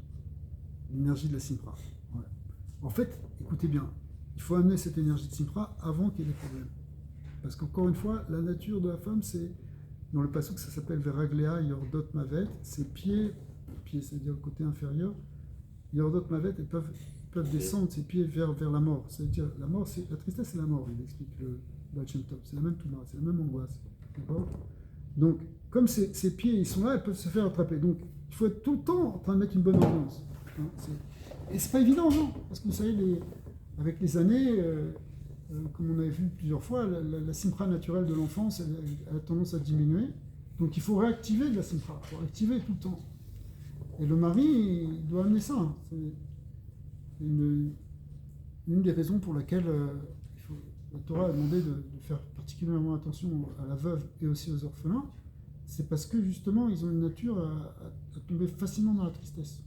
de la simpra. Ouais. En fait, écoutez bien, il faut amener cette énergie de simpra avant qu'il y ait des problèmes. Parce qu'encore une fois, la nature de la femme, c'est, dans le passage, ça s'appelle Veraglea Yordot Mavet, ses pieds, c'est-à-dire le côté inférieur, Yordot Mavet, elles peuvent descendre ses pieds vers la mort. C'est-à-dire, la mort, la tristesse, c'est la mort, il explique le Baal Shem Tov. C'est la même touma, c'est la même angoisse. D'accord ? Donc, comme ces pieds, ils sont là, ils peuvent se faire attraper. Donc, il faut être tout le temps en train de mettre une bonne ambiance. Hein, et c'est pas évident, non ? Parce que vous savez, avec les années, comme on avait vu plusieurs fois, la simpra naturelle de l'enfance, elle a tendance à diminuer. Donc, il faut réactiver de la simpra, il faut réactiver tout le temps. Et le mari, il doit amener ça. Hein. C'est une des raisons pour laquelle la Torah a demandé de faire particulièrement attention à la veuve et aussi aux orphelins, c'est parce que justement ils ont une nature à tomber facilement dans la tristesse.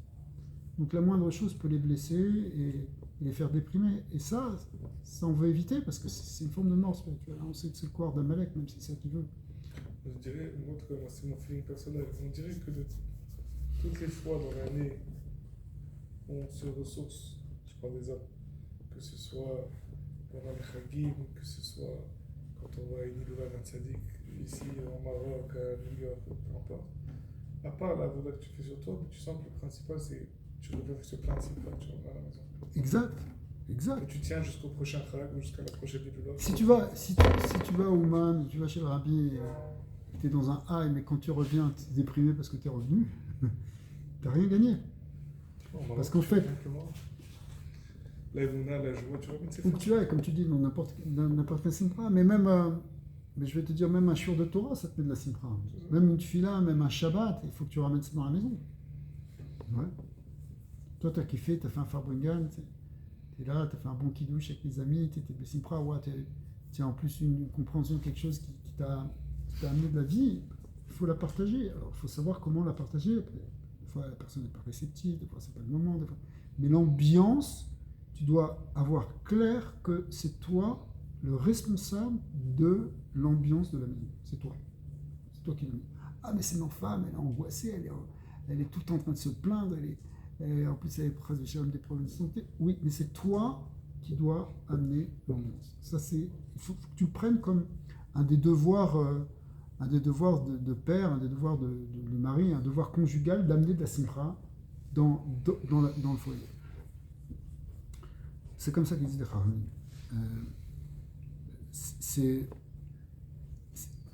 Donc la moindre chose peut les blesser et les faire déprimer. Et ça on veut éviter parce que c'est une forme de mort spirituelle. On sait que c'est le corps d'Amalek, même si c'est ça qu'il veut. Je dirais, moi, c'est mon feeling personnel, on dirait que de toutes les fois dans l'année où on se ressource, je parle des hommes, que ce soit pendant les Chagim, que ce soit quand on va à une Iloula d'un Tzadik, ici au Maroc, à New York, peu importe. À part la voie que tu fais sur toi, mais tu sens que le principal c'est tu reviens avec ce principal, tu reviens à la maison. Exact. Et tu tiens jusqu'au prochain Chag ou jusqu'à la prochaine Iloula. Si tu vas au Man, tu vas chez le rabbi, tu es dans un high, mais quand tu reviens, tu es déprimé parce que tu es revenu, tu n'as rien gagné. Parce qu'en fait, la Emouna, la joie, tu vois, c'est où que tu es, comme tu dis, dans n'importe quel simpra, mais même, mais je vais te dire, même un shiur de Torah, ça te met de la simpra. Même une tefila, même un Shabbat, il faut que tu ramènes ça dans la maison. Ouais. Toi, tu as kiffé, tu as fait un Farbrengan, tu es là, tu as fait un bon kidouche avec les amis, tu es simpra, ouais, tu as en plus une compréhension de quelque chose qui t'a amené de la vie, il faut la partager. Alors, il faut savoir comment la partager. Des fois, la personne n'est pas réceptive, des fois, c'est pas le moment. Des fois. Mais l'ambiance, tu dois avoir clair que c'est toi le responsable de l'ambiance de la maison. C'est toi. C'est toi qui l'as mis. Ah, mais c'est ma femme, elle est angoissée, elle est tout le temps en train de se plaindre, en plus, elle a des problèmes de santé. Oui, mais c'est toi qui dois amener l'ambiance. Ça, il faut que tu le prennes comme un des devoirs de père, un des devoirs de mari, un devoir conjugal d'amener de la simcha dans le foyer. C'est comme ça qu'ils disent les Chachamim.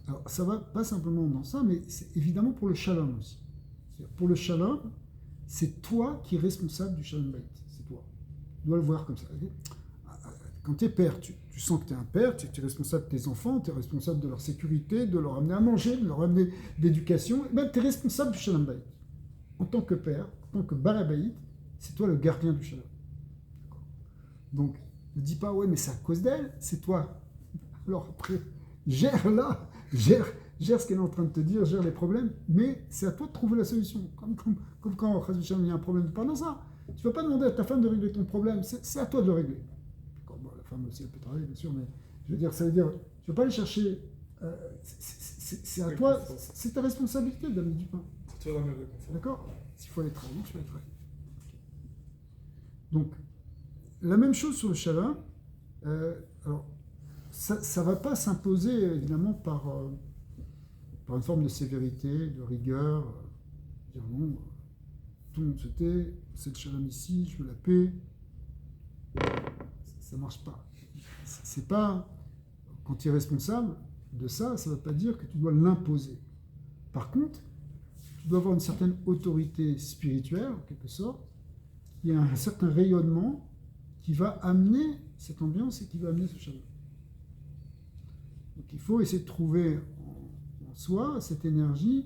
Alors, ça va pas simplement dans ça, mais c'est évidemment pour le shalom aussi. Pour le shalom, c'est toi qui es responsable du shalom bayit. C'est toi. Tu dois le voir comme ça. Quand tu es père, tu sens que tu es un père, tu es responsable de tes enfants, tu es responsable de leur sécurité, de leur amener à manger, de leur amener d'éducation, et même tu es responsable du shalom bayit. En tant que père, en tant que balabayit, c'est toi le gardien du shalom. Donc, ne dis pas, ouais, mais c'est à cause d'elle, c'est toi. Alors après, gère ce qu'elle est en train de te dire, gère les problèmes, mais c'est à toi de trouver la solution. Comme quand il y a un problème de pendant ça. Tu ne vas pas demander à ta femme de régler ton problème, c'est à toi de le régler. Bon, la femme aussi, elle peut travailler, bien sûr, mais je veux dire, ça veut dire, tu ne vas pas aller chercher, c'est à toi, c'est ta responsabilité d'amener du pain. C'est toi d'amener le confort. D'accord ? S'il faut aller travailler, tu vas aller travailler. Donc, la même chose sur le shalom. Alors, ça ne va pas s'imposer, évidemment, par une forme de sévérité, de rigueur. Dire non, tout le monde se tait, c'est le shalom ici, je veux la paix. Ça ne marche pas. C'est pas, quand tu es responsable de ça, ça ne veut pas dire que tu dois l'imposer. Par contre, tu dois avoir une certaine autorité spirituelle, en quelque sorte, qui a un certain rayonnement qui va amener cette ambiance et qui va amener ce shalom. Donc il faut essayer de trouver en soi cette énergie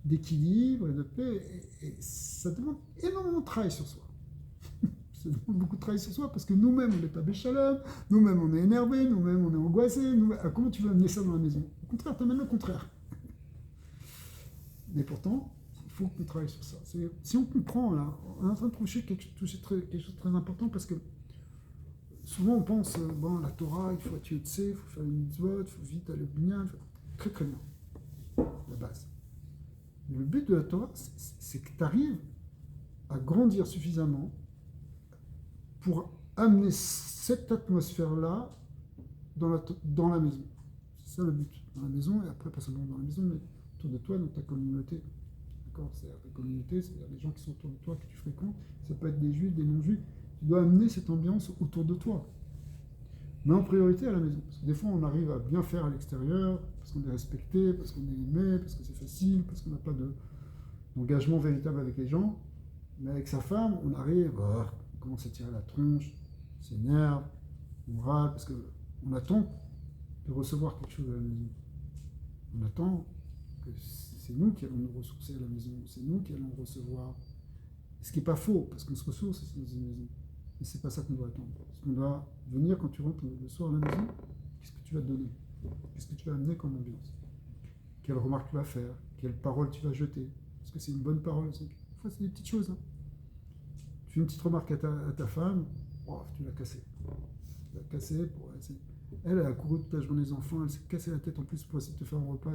d'équilibre et de paix. Et ça demande énormément de travail sur soi. Ça demande beaucoup de travail sur soi parce que nous-mêmes, on n'est pas béchalom, nous-mêmes, on est énervé, nous-mêmes, on est angoissé. Comment tu veux amener ça dans la maison? Au contraire, tu amènes le contraire. Mais pourtant, il faut qu'on travaille sur ça. Si on comprend, là, on est en train de toucher quelque chose de très important parce que souvent on pense, bon, la Torah, il faut être yotzé, il faut faire une mitzvot, il faut vite aller au binyan. Très très bien, la base. Mais le but de la Torah, c'est que tu arrives à grandir suffisamment pour amener cette atmosphère-là dans la maison. C'est ça le but. Dans la maison, et après, pas seulement dans la maison, mais autour de toi, dans ta communauté. D'accord? C'est-à-dire ta communauté, c'est-à-dire les gens qui sont autour de toi, que tu fréquentes. Ça peut être des juifs, des non-juifs. Tu dois amener cette ambiance autour de toi. Mais en priorité à la maison. Parce que des fois, on arrive à bien faire à l'extérieur, parce qu'on est respecté, parce qu'on est aimé, parce que c'est facile, parce qu'on n'a pas d'engagement véritable avec les gens. Mais avec sa femme, on arrive, on commence à tirer la tronche, on s'énerve, on râle, parce qu'on attend de recevoir quelque chose à la maison. On attend que c'est nous qui allons nous ressourcer à la maison, c'est nous qui allons recevoir. Ce qui n'est pas faux, parce qu'on se ressource dans une maison. Mais c'est pas ça qu'on doit attendre. Parce qu'on doit venir quand tu rentres le soir à la maison, qu'est-ce que tu vas te donner? Qu'est-ce que tu vas amener comme ambiance? Quelle remarque tu vas faire? Quelle parole tu vas jeter? Est-ce que c'est une bonne parole? Des fois, c'est des petites choses. Hein. Tu fais une petite remarque à ta femme, tu l'as cassée. Tu l'as cassée. Elle a couru toute la journée des enfants, elle s'est cassée la tête en plus pour essayer de te faire un repas.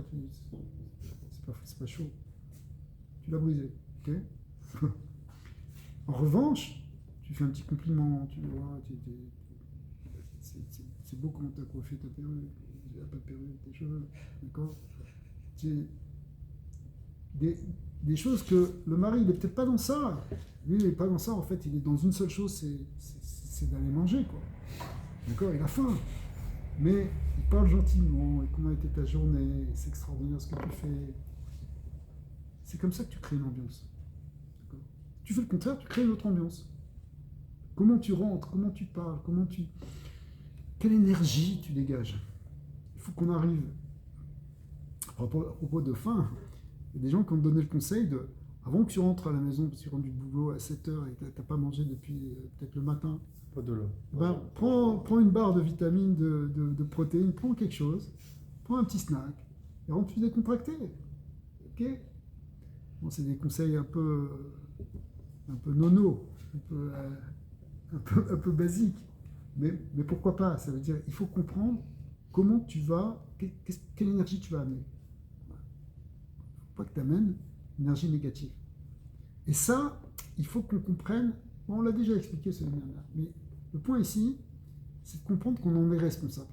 C'est pas chaud. Tu l'as brisé. Ok. En revanche, tu fais un petit compliment, tu le vois, c'est beau comment tu as coiffé ta perruque, tu n'as pas de perruque, tes cheveux, d'accord? Des choses que le mari, il n'est peut-être pas dans ça. Lui, il n'est pas dans ça, en fait, il est dans une seule chose, c'est d'aller manger, quoi. D'accord? Il a faim. Mais il parle gentiment, et comment a été ta journée, c'est extraordinaire ce que tu fais. C'est comme ça que tu crées une ambiance. D'accord? Tu fais le contraire, tu crées une autre ambiance. Comment tu rentres, comment tu parles, quelle énergie tu dégages. Il faut qu'on arrive. À propos de faim, il y a des gens qui ont donné le conseil de, avant que tu rentres à la maison, parce que tu rentres du boulot à 7h et que tu n'as pas mangé depuis peut-être le matin, pas de l'eau. Prends une barre de vitamines, de protéines, prends quelque chose, prends un petit snack, et rentre-tu décontracté. Ok? Bon, c'est des conseils un peu nono, un peu basiques. Mais pourquoi pas? Ça veut dire il faut comprendre comment tu vas, quelle énergie tu vas amener. Il ne faut pas que tu amènes une énergie négative. Et ça, il faut qu'on comprenne, on l'a déjà expliqué ce dernier-là, mais le point ici, c'est de comprendre qu'on en est responsable.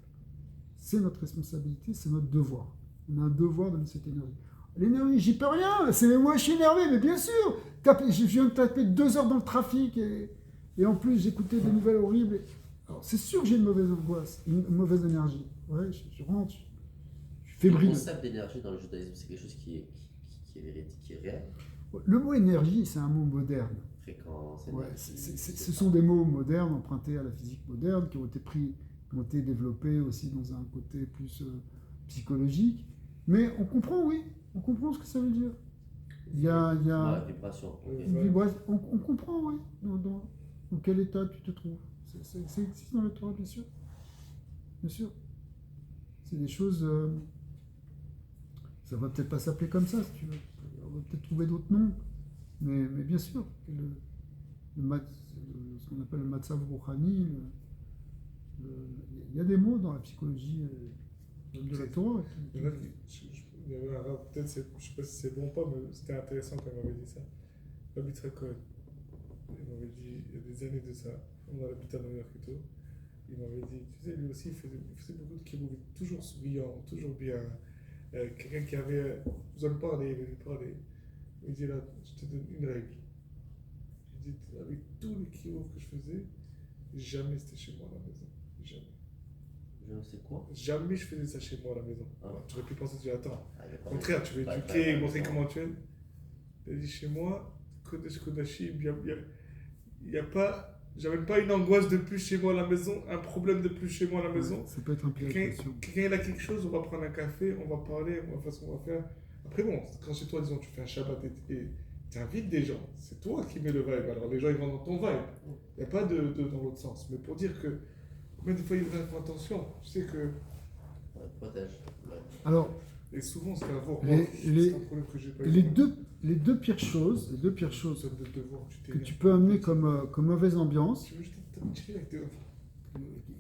C'est notre responsabilité, c'est notre devoir. On a un devoir de mettre cette énergie. L'énergie, j'y peux rien, c'est moi je suis énervé, mais bien sûr, je viens de taper 2 heures dans le trafic et en plus j'écoutais des nouvelles horribles. Alors c'est sûr que j'ai une mauvaise angoisse, une mauvaise énergie. Ouais, je rentre, je suis fébrile. Le concept d'énergie dans le judaïsme, c'est quelque chose qui est réel. Le mot énergie, c'est un mot moderne. Fréquence, Ouais, énergie, ce sont des mots modernes, empruntés à la physique moderne, qui ont été développés aussi dans un côté plus psychologique. Mais on comprend, oui, on comprend ce que ça veut dire. Il y a la vibration. une vibration, on comprend, oui, dans quel état tu te trouves. C'est existe dans la Torah, bien sûr. Bien sûr. C'est des choses... ça va peut-être pas s'appeler comme ça, si tu veux. On va peut-être trouver d'autres noms. Mais bien sûr, ce qu'on appelle le matzav rouhani, il y a des mots dans la psychologie de la Torah. Il y avait un rap, peut-être, je ne sais pas si c'est bon ou pas, mais c'était intéressant quand il m'avait dit ça. Rabbi Yitzhak Cohen, il m'avait dit, il y a des années de ça, on habitait à New York et tout, il m'avait dit, tu sais, lui aussi, il faisait beaucoup de kibbutz, toujours souriant, toujours bien. Quelqu'un qui avait besoin de parler, il avait parlé. Il dit là, je te donne une règle. Il dit, avec tous les kibbutz que je faisais, jamais c'était chez moi à la maison. Jamais. Je ne sais quoi. Jamais je faisais ça chez moi à la maison. Ah. Tu aurais pu penser, tu dis, attends. Au Au contraire, tu veux éduquer, montrer comment tu es. Il a dit, chez moi, Kodesh Kodashim, il n'y a pas j'amène pas une angoisse de plus chez moi à la maison, un problème de plus chez moi à la maison. Ça peut être un piège. Quelqu'un il a quelque chose, on va prendre un café, on va parler, on va faire ce qu'on va faire. Après, bon, quand chez toi, disons, tu fais un Shabbat et tu invites des gens, c'est toi qui mets le vibe. Alors les gens, ils vont dans ton vibe. Il n'y a pas dans l'autre sens. Mais pour dire que, combien de fois ils font attention, tu sais que. Ouais, protège. Ouais. Alors, Et souvent, c'est un devoir. Les- C'est un problème que j'ai pas les deux pires choses de devoir, que tu peux amener comme mauvaise ambiance, Tu veux juste te tirer avec tes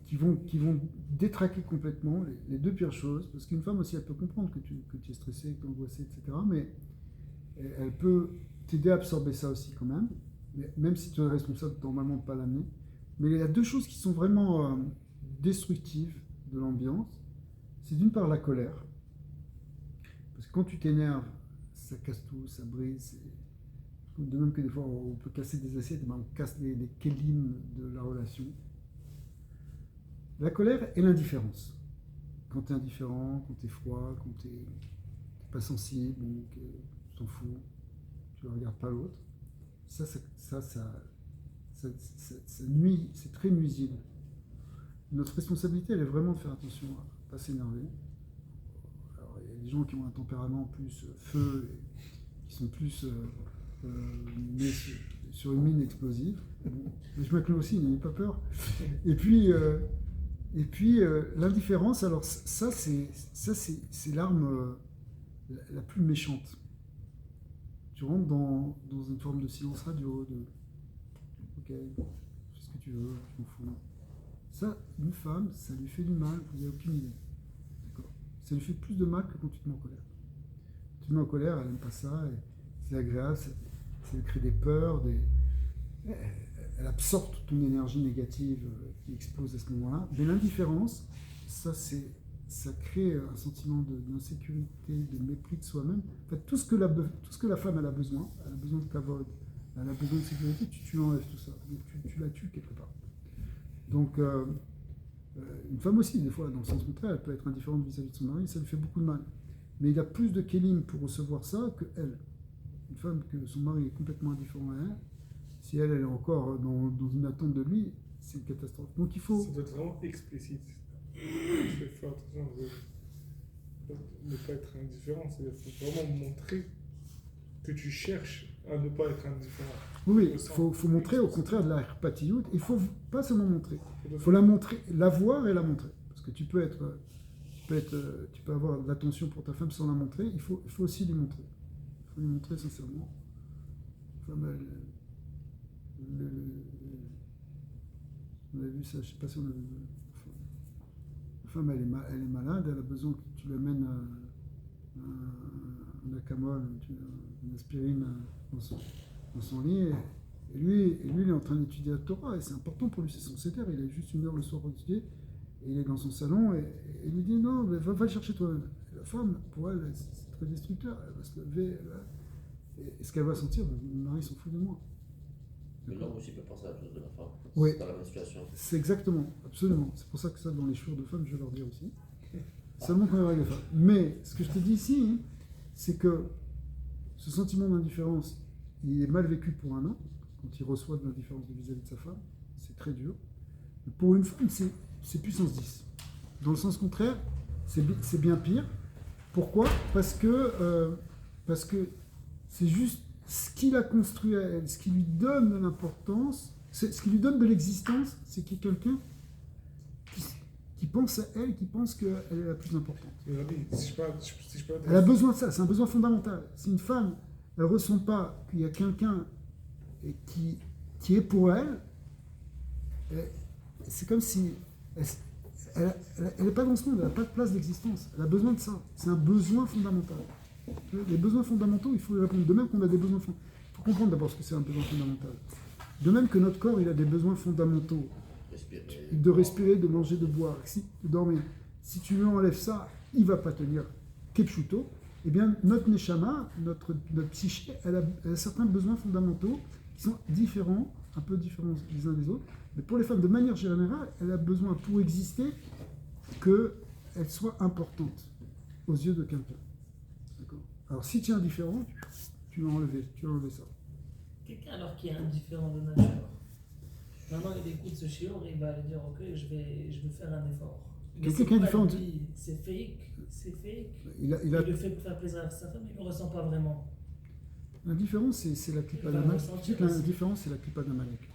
qui vont détraquer complètement les deux pires choses, parce qu'une femme aussi, elle peut comprendre que tu es stressé, que tu es angoissé, etc. Mais elle peut t'aider à absorber ça aussi quand même, même si tu es responsable normalement de ne pas l'amener. Mais il y a deux choses qui sont vraiment destructives de l'ambiance. C'est d'une part la colère, parce que quand tu t'énerves, ça casse tout, ça brise. De même que des fois on peut casser des assiettes, ben on casse les kélim de la relation. La colère et l'indifférence. Quand tu es indifférent, quand tu es froid, quand tu n'es pas sensible, donc tu t'en fous, tu ne regardes pas l'autre, ça nuit, c'est très nuisible. Notre responsabilité, elle est vraiment de faire attention à ne pas s'énerver. Alors, il y a des gens qui ont un tempérament plus feu, et qui sont plus nés sur une mine explosive. Bon, mais je m'inclus aussi, n'ayez pas peur. Et puis l'indifférence, alors ça c'est l'arme la plus méchante. Tu rentres dans une forme de silence radio, de ok, fais ce que tu veux, je m'en fous. Ça, une femme, ça lui fait du mal, vous n'avez aucune idée. D'accord. Ça lui fait plus de mal que quand tu te mets en colère. Tu te mets en colère, elle n'aime pas ça, et c'est agréable, ça lui crée des peurs, elle absorbe toute ton énergie négative qui explose à ce moment-là. Mais l'indifférence, ça crée un sentiment d'insécurité, de mépris de soi-même. En fait, tout ce que la femme elle a besoin de kavod, elle a besoin de sécurité, tu enlèves tout ça. Donc tu la tues quelque part. Donc une femme aussi, des fois, dans le sens contraire, elle peut être indifférente vis-à-vis de son mari, ça lui fait beaucoup de mal. Mais il a plus de kélim pour recevoir ça que elle. Une femme que son mari est complètement indifférent à elle, si elle est encore dans une attente de lui, c'est une catastrophe. Donc il faut... Ça doit être vraiment explicite. Il faut faire attention de ne pas être indifférent. C'est-à-dire qu'il faut vraiment montrer que tu cherches à ne pas être indifférent. Oui, il faut montrer au contraire de la patiout. Il ne faut pas seulement montrer. Il faut la montrer, la voir et la montrer. Parce que tu peux avoir de l'attention pour ta femme sans la montrer. Il faut aussi lui montrer. Il faut lui montrer sincèrement. La femme, on a vu ça, je ne sais pas si on a vu. La femme, elle est malade, elle a besoin que tu lui amènes un acamol, une aspirine dans son lit. Et lui, il est en train d'étudier la Torah, et c'est important pour lui, c'est son seder. Il a juste 1 heure le soir pour étudier, et il est dans son salon, et il lui dit non, va le chercher toi-même. La femme, pour elle, c'est très destructeur, elle va se lever, et ce qu'elle va sentir, mon mari s'en fout de moi. Mais l'homme aussi peut penser à la chose de la femme. Oui. Dans la même situation. C'est exactement, absolument. C'est pour ça que ça, dans les chouurs de femmes, je vais leur dire aussi. Seulement quand il y aura des femmes. Mais ce que je te dis ici, c'est que ce sentiment d'indifférence, il est mal vécu pour un homme, quand il reçoit de l'indifférence vis-à-vis de sa femme. C'est très dur. Mais pour une femme, c'est puissance 10. Dans le sens contraire, c'est bien pire. Pourquoi ? Parce que c'est juste ce qu'il a construit à elle, ce qui lui donne de l'importance, ce qui lui donne de l'existence, c'est qu'il y a quelqu'un qui pense à elle, qui pense qu'elle est la plus importante. Elle a besoin de ça, c'est un besoin fondamental. Si une femme ne ressent pas qu'il y a quelqu'un qui est pour elle, c'est comme si elle n'est pas dans ce monde, elle n'a pas de place d'existence. Elle a besoin de ça. C'est un besoin fondamental. Les besoins fondamentaux, il faut y répondre. De même qu'on a des besoins fondamentaux. Il faut comprendre d'abord ce que c'est un besoin fondamental. De même que notre corps, il a des besoins fondamentaux. De respirer, de manger, de boire, de dormir. Si tu lui enlèves ça, il ne va pas tenir. Kepchuto, eh bien, notre neshama, notre psyché, elle a certains besoins fondamentaux qui sont différents, un peu différents les uns des autres. Mais pour les femmes, de manière générale, elle a besoin, pour exister, qu'elle soit importante aux yeux de quelqu'un. D'accord ? Alors, si tu es indifférent, tu vas enlever ça. Quelqu'un alors qui est indifférent de nature. Maintenant, il écoute ce shiur et il va lui dire ok, je vais faire un effort. Mais Quelqu'un c'est qui est pas différent. lui, c'est fake. Il a, Il le fait pour faire plaisir à sa femme, il ne le ressent pas vraiment. la différence, c'est la clipa Il va d'Amalek. ressentir Tu sais que la aussi. différence, c'est la clipa d'Amalek.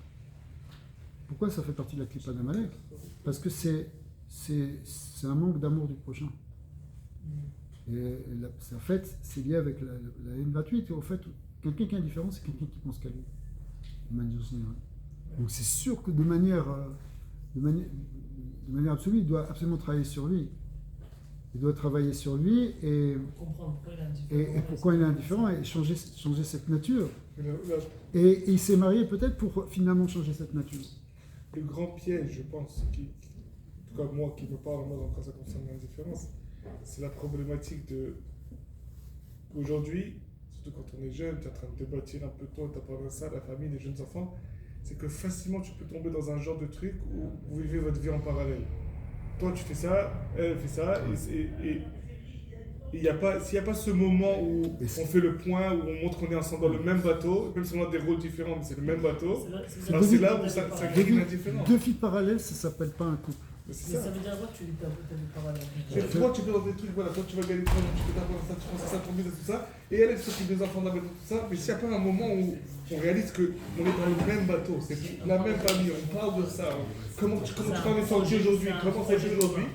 Pourquoi ça fait partie de la clipa d'Amalek? Parce que c'est un manque d'amour du prochain. Et en fait, c'est lié avec la haine gratuite. Et au fait, quelqu'un qui est indifférent, c'est quelqu'un qui pense qu'à lui. De manière générale. Donc c'est sûr que de manière absolue, il doit absolument travailler sur lui. Il doit travailler sur lui et Comprendre pourquoi il est indifférent. et pourquoi il est indifférent et changer cette nature. Mais Et il s'est marié peut-être pour finalement changer cette nature. le grand piège, je pense, en tout cas moi qui me parle, moi, quand ça concerne l'indifférence, c'est la problématique de. Aujourd'hui, surtout quand on est jeune, tu es en train de te bâtir un peu toi, tu as parlé de ça, la famille, les jeunes enfants, c'est que facilement tu peux tomber dans un genre de truc où vous vivez votre vie en parallèle. Toi tu fais ça, elle fait ça, et s'il n'y a pas ce moment où on fait le point, où on montre qu'on est ensemble dans le même bateau, même si on a des rôles différents, mais c'est le même bateau, alors c'est là où ça crée une indifférence. Deux filles parallèles, ça s'appelle pas un couple. Mais c'est Mais ça. ça veut dire quoi que tu vis parallèle? Mais toi, tu peux dans des trucs, voilà, toi tu vas gagner 3 ans, tu peux t'apprendre ça, tu penses à ça, ton business, tout ça, et elle s'occupe des enfants de la maison, tout ça, mais s'il n'y a pas un moment où on réalise qu'on est dans le même bateau, c'est la même famille, on parle de ça, comment tu t'en es sorti aujourd'hui, comment ça a été aujourd'hui,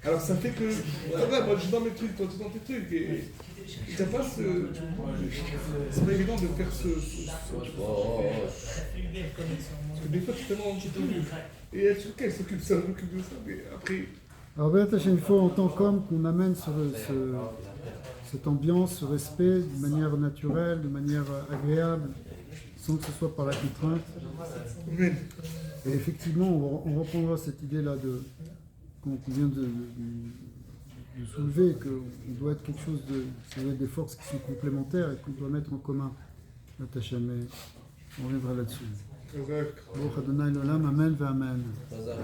alors ça fait que, voilà, moi je suis dans mes trucs, toi tu es dans tes trucs, et t'as pas ce. C'est pas évident de faire ce. Parce que des fois tu te demandes Tu tout, t'oublies. et elle s'occupe de ça, elle s'occupe de ça, mais après. Alors Béat, il faut en tant qu'homme qu'on amène cette ambiance, ce respect de manière naturelle, de manière agréable, sans que ce soit par la contrainte. Amen. Et effectivement, on reprendra cette idée-là qu'on vient de soulever, qu'on doit être quelque chose de. Ça doit être des forces qui sont complémentaires et qu'on doit mettre en commun. Natacha, mais on reviendra là-dessus. Exact. Baruch Adonai l'olam, amen ve amen. Hazak.